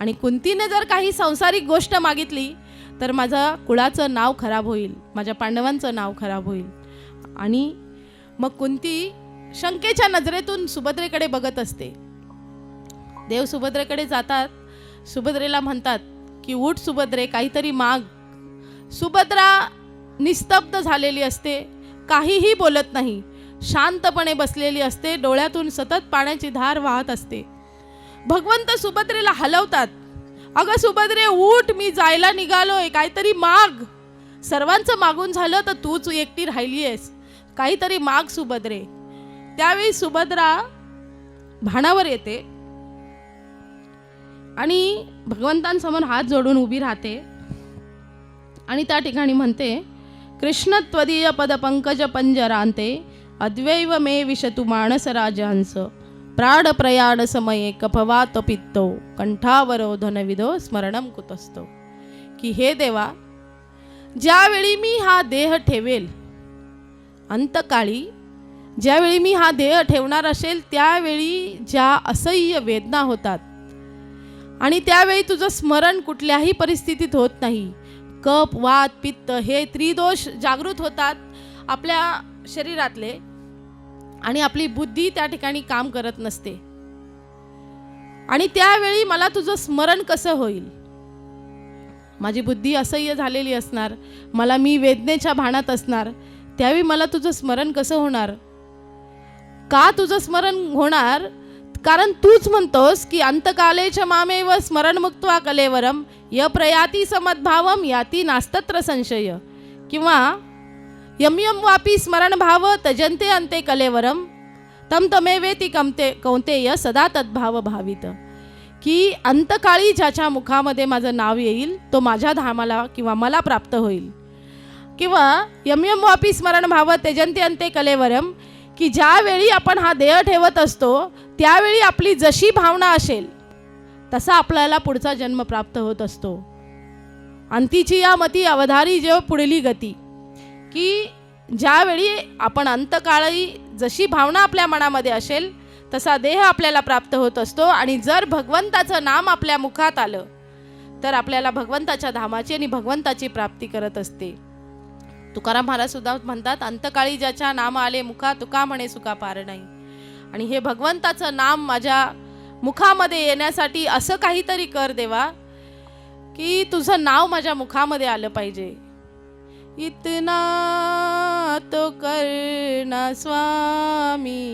आणि कुंतीने जर काही संसारिक गोष्ट मागितली तर माझं कुळाचं नाव खराब होईल, माझ्या पांडवांचं नाव खराब होईल. आणि मग कुंती शंकेच्या नजरेतून सुभद्रेकडे बघत असते. देव सुभद्रेकडे जातात. सुभद्रेला म्हणतात की उठ सुभद्रे, काहीतरी माग. सुभद्रा निस्तब्ध झालेली असते, काहीही बोलत नाही, शांतपणे बसलेली असते. डोळ्यातून सतत पाण्याची धार वाहत असते. भगवंत सुभद्रेला हलवतात. अगं सुभद्रे उठ, मी जायला निघालोय, काहीतरी माग. सर्वांचं मागून झालं तर तूच एकटी राहिली आहेस, काहीतरी माग सुभद्रे. त्यावेळी सुभद्रा भानावर येते आणि भगवंतांसमोर हात जोडून उभी राहते आणि त्या ठिकाणी म्हणते, कृष्ण त्वदीय पद पंकज पंजरांते अद्वैव मे विशतु मानस राजहंस प्राण प्रयाण समये कफवात पित्तो कंठावरो धनविदो स्मरणम कुतस्तो. की हे देवा, ज्यावेळी मी हा देह ठेवेल, अंतकाळी ज्यावेळी मी हा देह ठेवणार असेल त्यावेळी ज्या असह्य वेदना होतात आणि त्यावेळी तुझं स्मरण कुठल्याही परिस्थितीत होत नाही. कफ, वात, पित्त हे त्रिदोष जागृत होतात आपल्या शरीरातले आणि आपली बुद्धी त्या ठिकाणी काम करत नसते. आणि त्यावेळी मला तुझं स्मरण कसं होईल? माझी बुद्धी असह्य झालेली असणार, मी वेदनेच्या भानात असणार, त्यावेळी मला तुझं स्मरण कसं होणार? का तुझं स्मरण होणार? कारण तूच म्हणतोस की अंतकालेच मामेव स्मरण मुक्त्वा कलेवरम य प्रयाती समद्भावम याती नास्तत्र संशय, किंवा यम यम वापी स्मरण भाव तजंते अंते कलेवरम तम तमेवेती कौंतेय सदा तद्भाव भावित. की अंतकाळी ज्याच्या मुखामध्ये माझं नाव येईल तो माझ्या धामाला किंवा मला प्राप्त होईल. किंवा यम यम वापी स्मरण भाव तजंते अंते कलेवरम, की ज्यावेळी आपण हा देह ठेवत असतो त्यावेळी आपली जशी भावना असेल तसा आपल्याला पुढचा जन्म प्राप्त होत असतो. अंतीची या मती अवधारी जेव पुढली गती, की ज्यावेळी आपण अंतकाळी जशी भावना आपल्या मनामध्ये असेल तसा देह आपल्याला प्राप्त होत असतो. आणि जर भगवंताचं नाम आपल्या मुखात आलं तर आपल्याला भगवंताच्या धामाची आणि भगवंताची प्राप्ती करत असते. तुकाराम महाराज सुद्धा म्हणतात, अंतकाळी ज्याच्या नाम आले मुखा तुका म्हणे सुका पार नाही. आणि हे भगवंताचं नाम माझ्या मुखामध्ये येण्यासाठी असं काहीतरी कर देवा की तुझं नाव माझ्या मुखामध्ये आलं पाहिजे. इतना तो करना स्वामी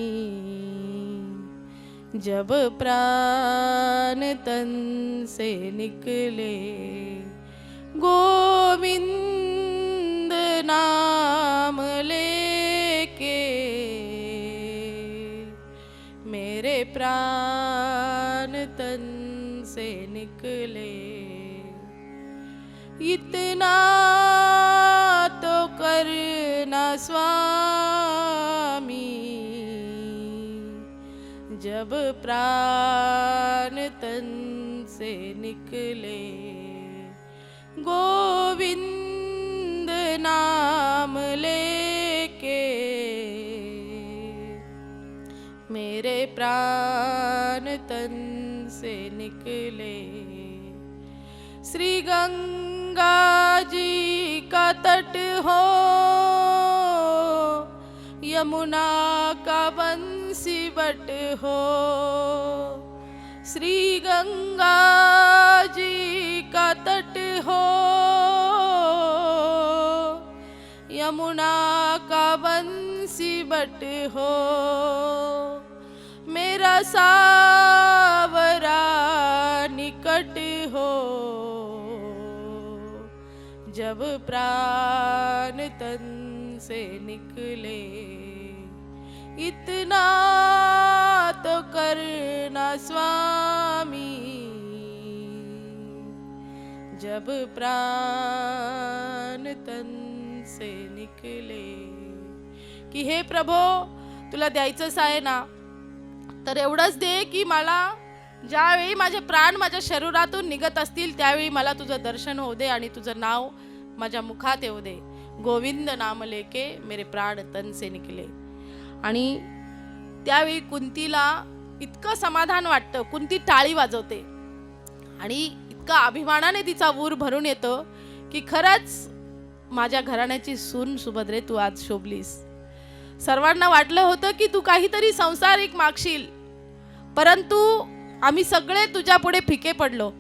जब प्राण तन से निकले, गोविंद नाम लेके मेरे प्राण तन से निकले. इतना तो करना स्वामी जब प्राण तन से निकले, गोविंद नाम लेके मेरे प्राण तन से निकले. श्री गंगा जी का तट हो, यमुना का बंसी बट हो. श्री गंगा जी का तट हो, यमुना का बंसी बट हो. मेरा सावरा निकट हो, जब प्राण तन से निकले. इतना तो करना स्वामी जब प्राण तन से निकले. की हे प्रभो, तुला द्यायचंच आहे ना तर एवढंच दे की मला ज्यावेळी माझे प्राण माझ्या शरीरातून निघत असतील त्यावेळी मला तुझं दर्शन होऊ दे आणि तुझं नाव माझ्या मुखात येऊ दे. गोविंद नाम लेके मेरे प्राण तन से निकले. आणि त्यावेळी कुंतीला इतकं समाधान वाटतं, कुंती टाळी वाजवते आणि इतका अभिमानाने तिचा ऊर भरून येतो की खरंच माझ्या घराण्याची सून सुभद्रे तू आज शोभलीस. सर्वांना वाटलं होतं की तू काहीतरी संसारिक मागशील, परंतु आम्ही सगळे तुझ्या पुढे फिके पडलो.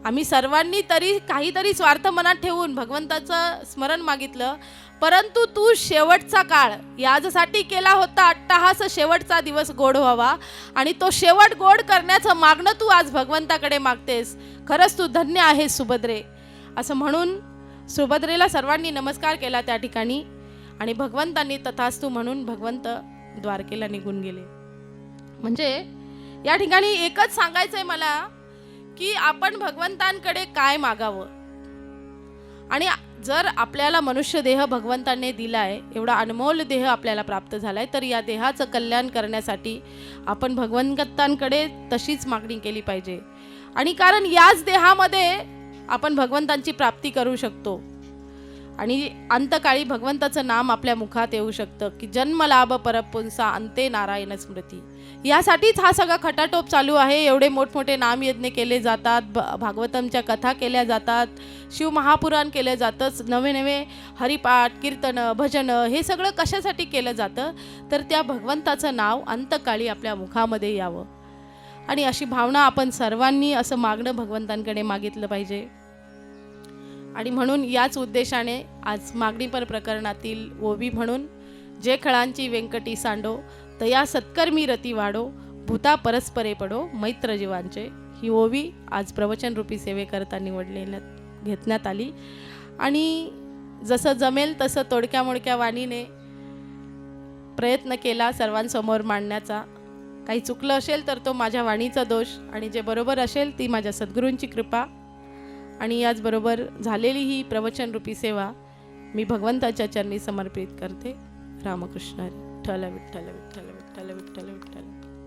आम्ही सर्वांनी तरी काहीतरी स्वार्थ मनात ठेवून भगवंताचं स्मरण मागितलं, परंतु तू शेवटचा काळ यासाठी केला होता अट्टहास, शेवटचा दिवस गोड व्हावा आणि तो शेवट गोड करण्याचं मागणं तू आज भगवंताकडे मागतेस. खरंच तू धन्य आहेस सुभद्रे. असं म्हणून सुभद्रेला सर्वांनी नमस्कार केला त्या ठिकाणी आणि भगवंतांनी तथास्तु म्हणून भगवंत द्वारकेला निघून गेले. म्हणजे या ठिकाणी एकच सांगायचंय मला की आपण भगवंतांकडे काय मागावं. आणि जर आपल्याला मनुष्य देह भगवंतांनी दिलाय, एवढा अनमोल देह आपल्याला प्राप्त झालाय, तर या देहाचं कल्याण करण्यासाठी आपण भगवंतांकडे तशीच मागणी केली पाहिजे. आणि कारण याच देहामध्ये आपण भगवंतांची प्राप्ती करू शकतो आणि अंतकाळी भगवंताचं नाम आपल्या मुखात येऊ शकतं की जन्मलाभ परपुंसा अंते नारायण स्मृती. यासाठीच हा सगळा खटाटोप चालू आहे. एवढे मोठमोठे नामयज्ञ केले जातात, भागवतमच्या कथा केल्या जातात, शिवमहापुराण केलं जातं, नवे नवे हरिपाठ कीर्तन भजन हे सगळं कशासाठी केलं जातं तर त्या भगवंताचं नाव अंतकाळी आपल्या मुखामध्ये यावं. आणि अशी भावना आपण सर्वांनी असं मागणं भगवंतांकडे मागितलं पाहिजे. आणि म्हणून याच उद्देशाने आज मागणीपर प्रकरणातील ओवी म्हणून जे खळांची व्यंकटी सांडो तया सत्कर्मी रती वाढो भूता परस्परे पडो मैत्र जीवांचे, ही ओवी आज प्रवचनरूपी सेवेकरता घेतण्यात आली. आणि जसं जमेल तसं तोडक्या मोडक्या वाणीने प्रयत्न केला सर्वांसमोर मांडण्याचा. काही चुकलं असेल तर तो माझ्या वाणीचा दोष आणि जे बरोबर असेल ती माझ्या सद्गुरूंची कृपा. आणि याचबरोबर झालेली ही प्रवचनरूपी सेवा मी भगवंताच्या चरणी समर्पित करते. रामकृष्ण हरी. विठ्ठल विठ्ठल विठ्ठल विठ्ठल विठ्ठल विठ्ठल.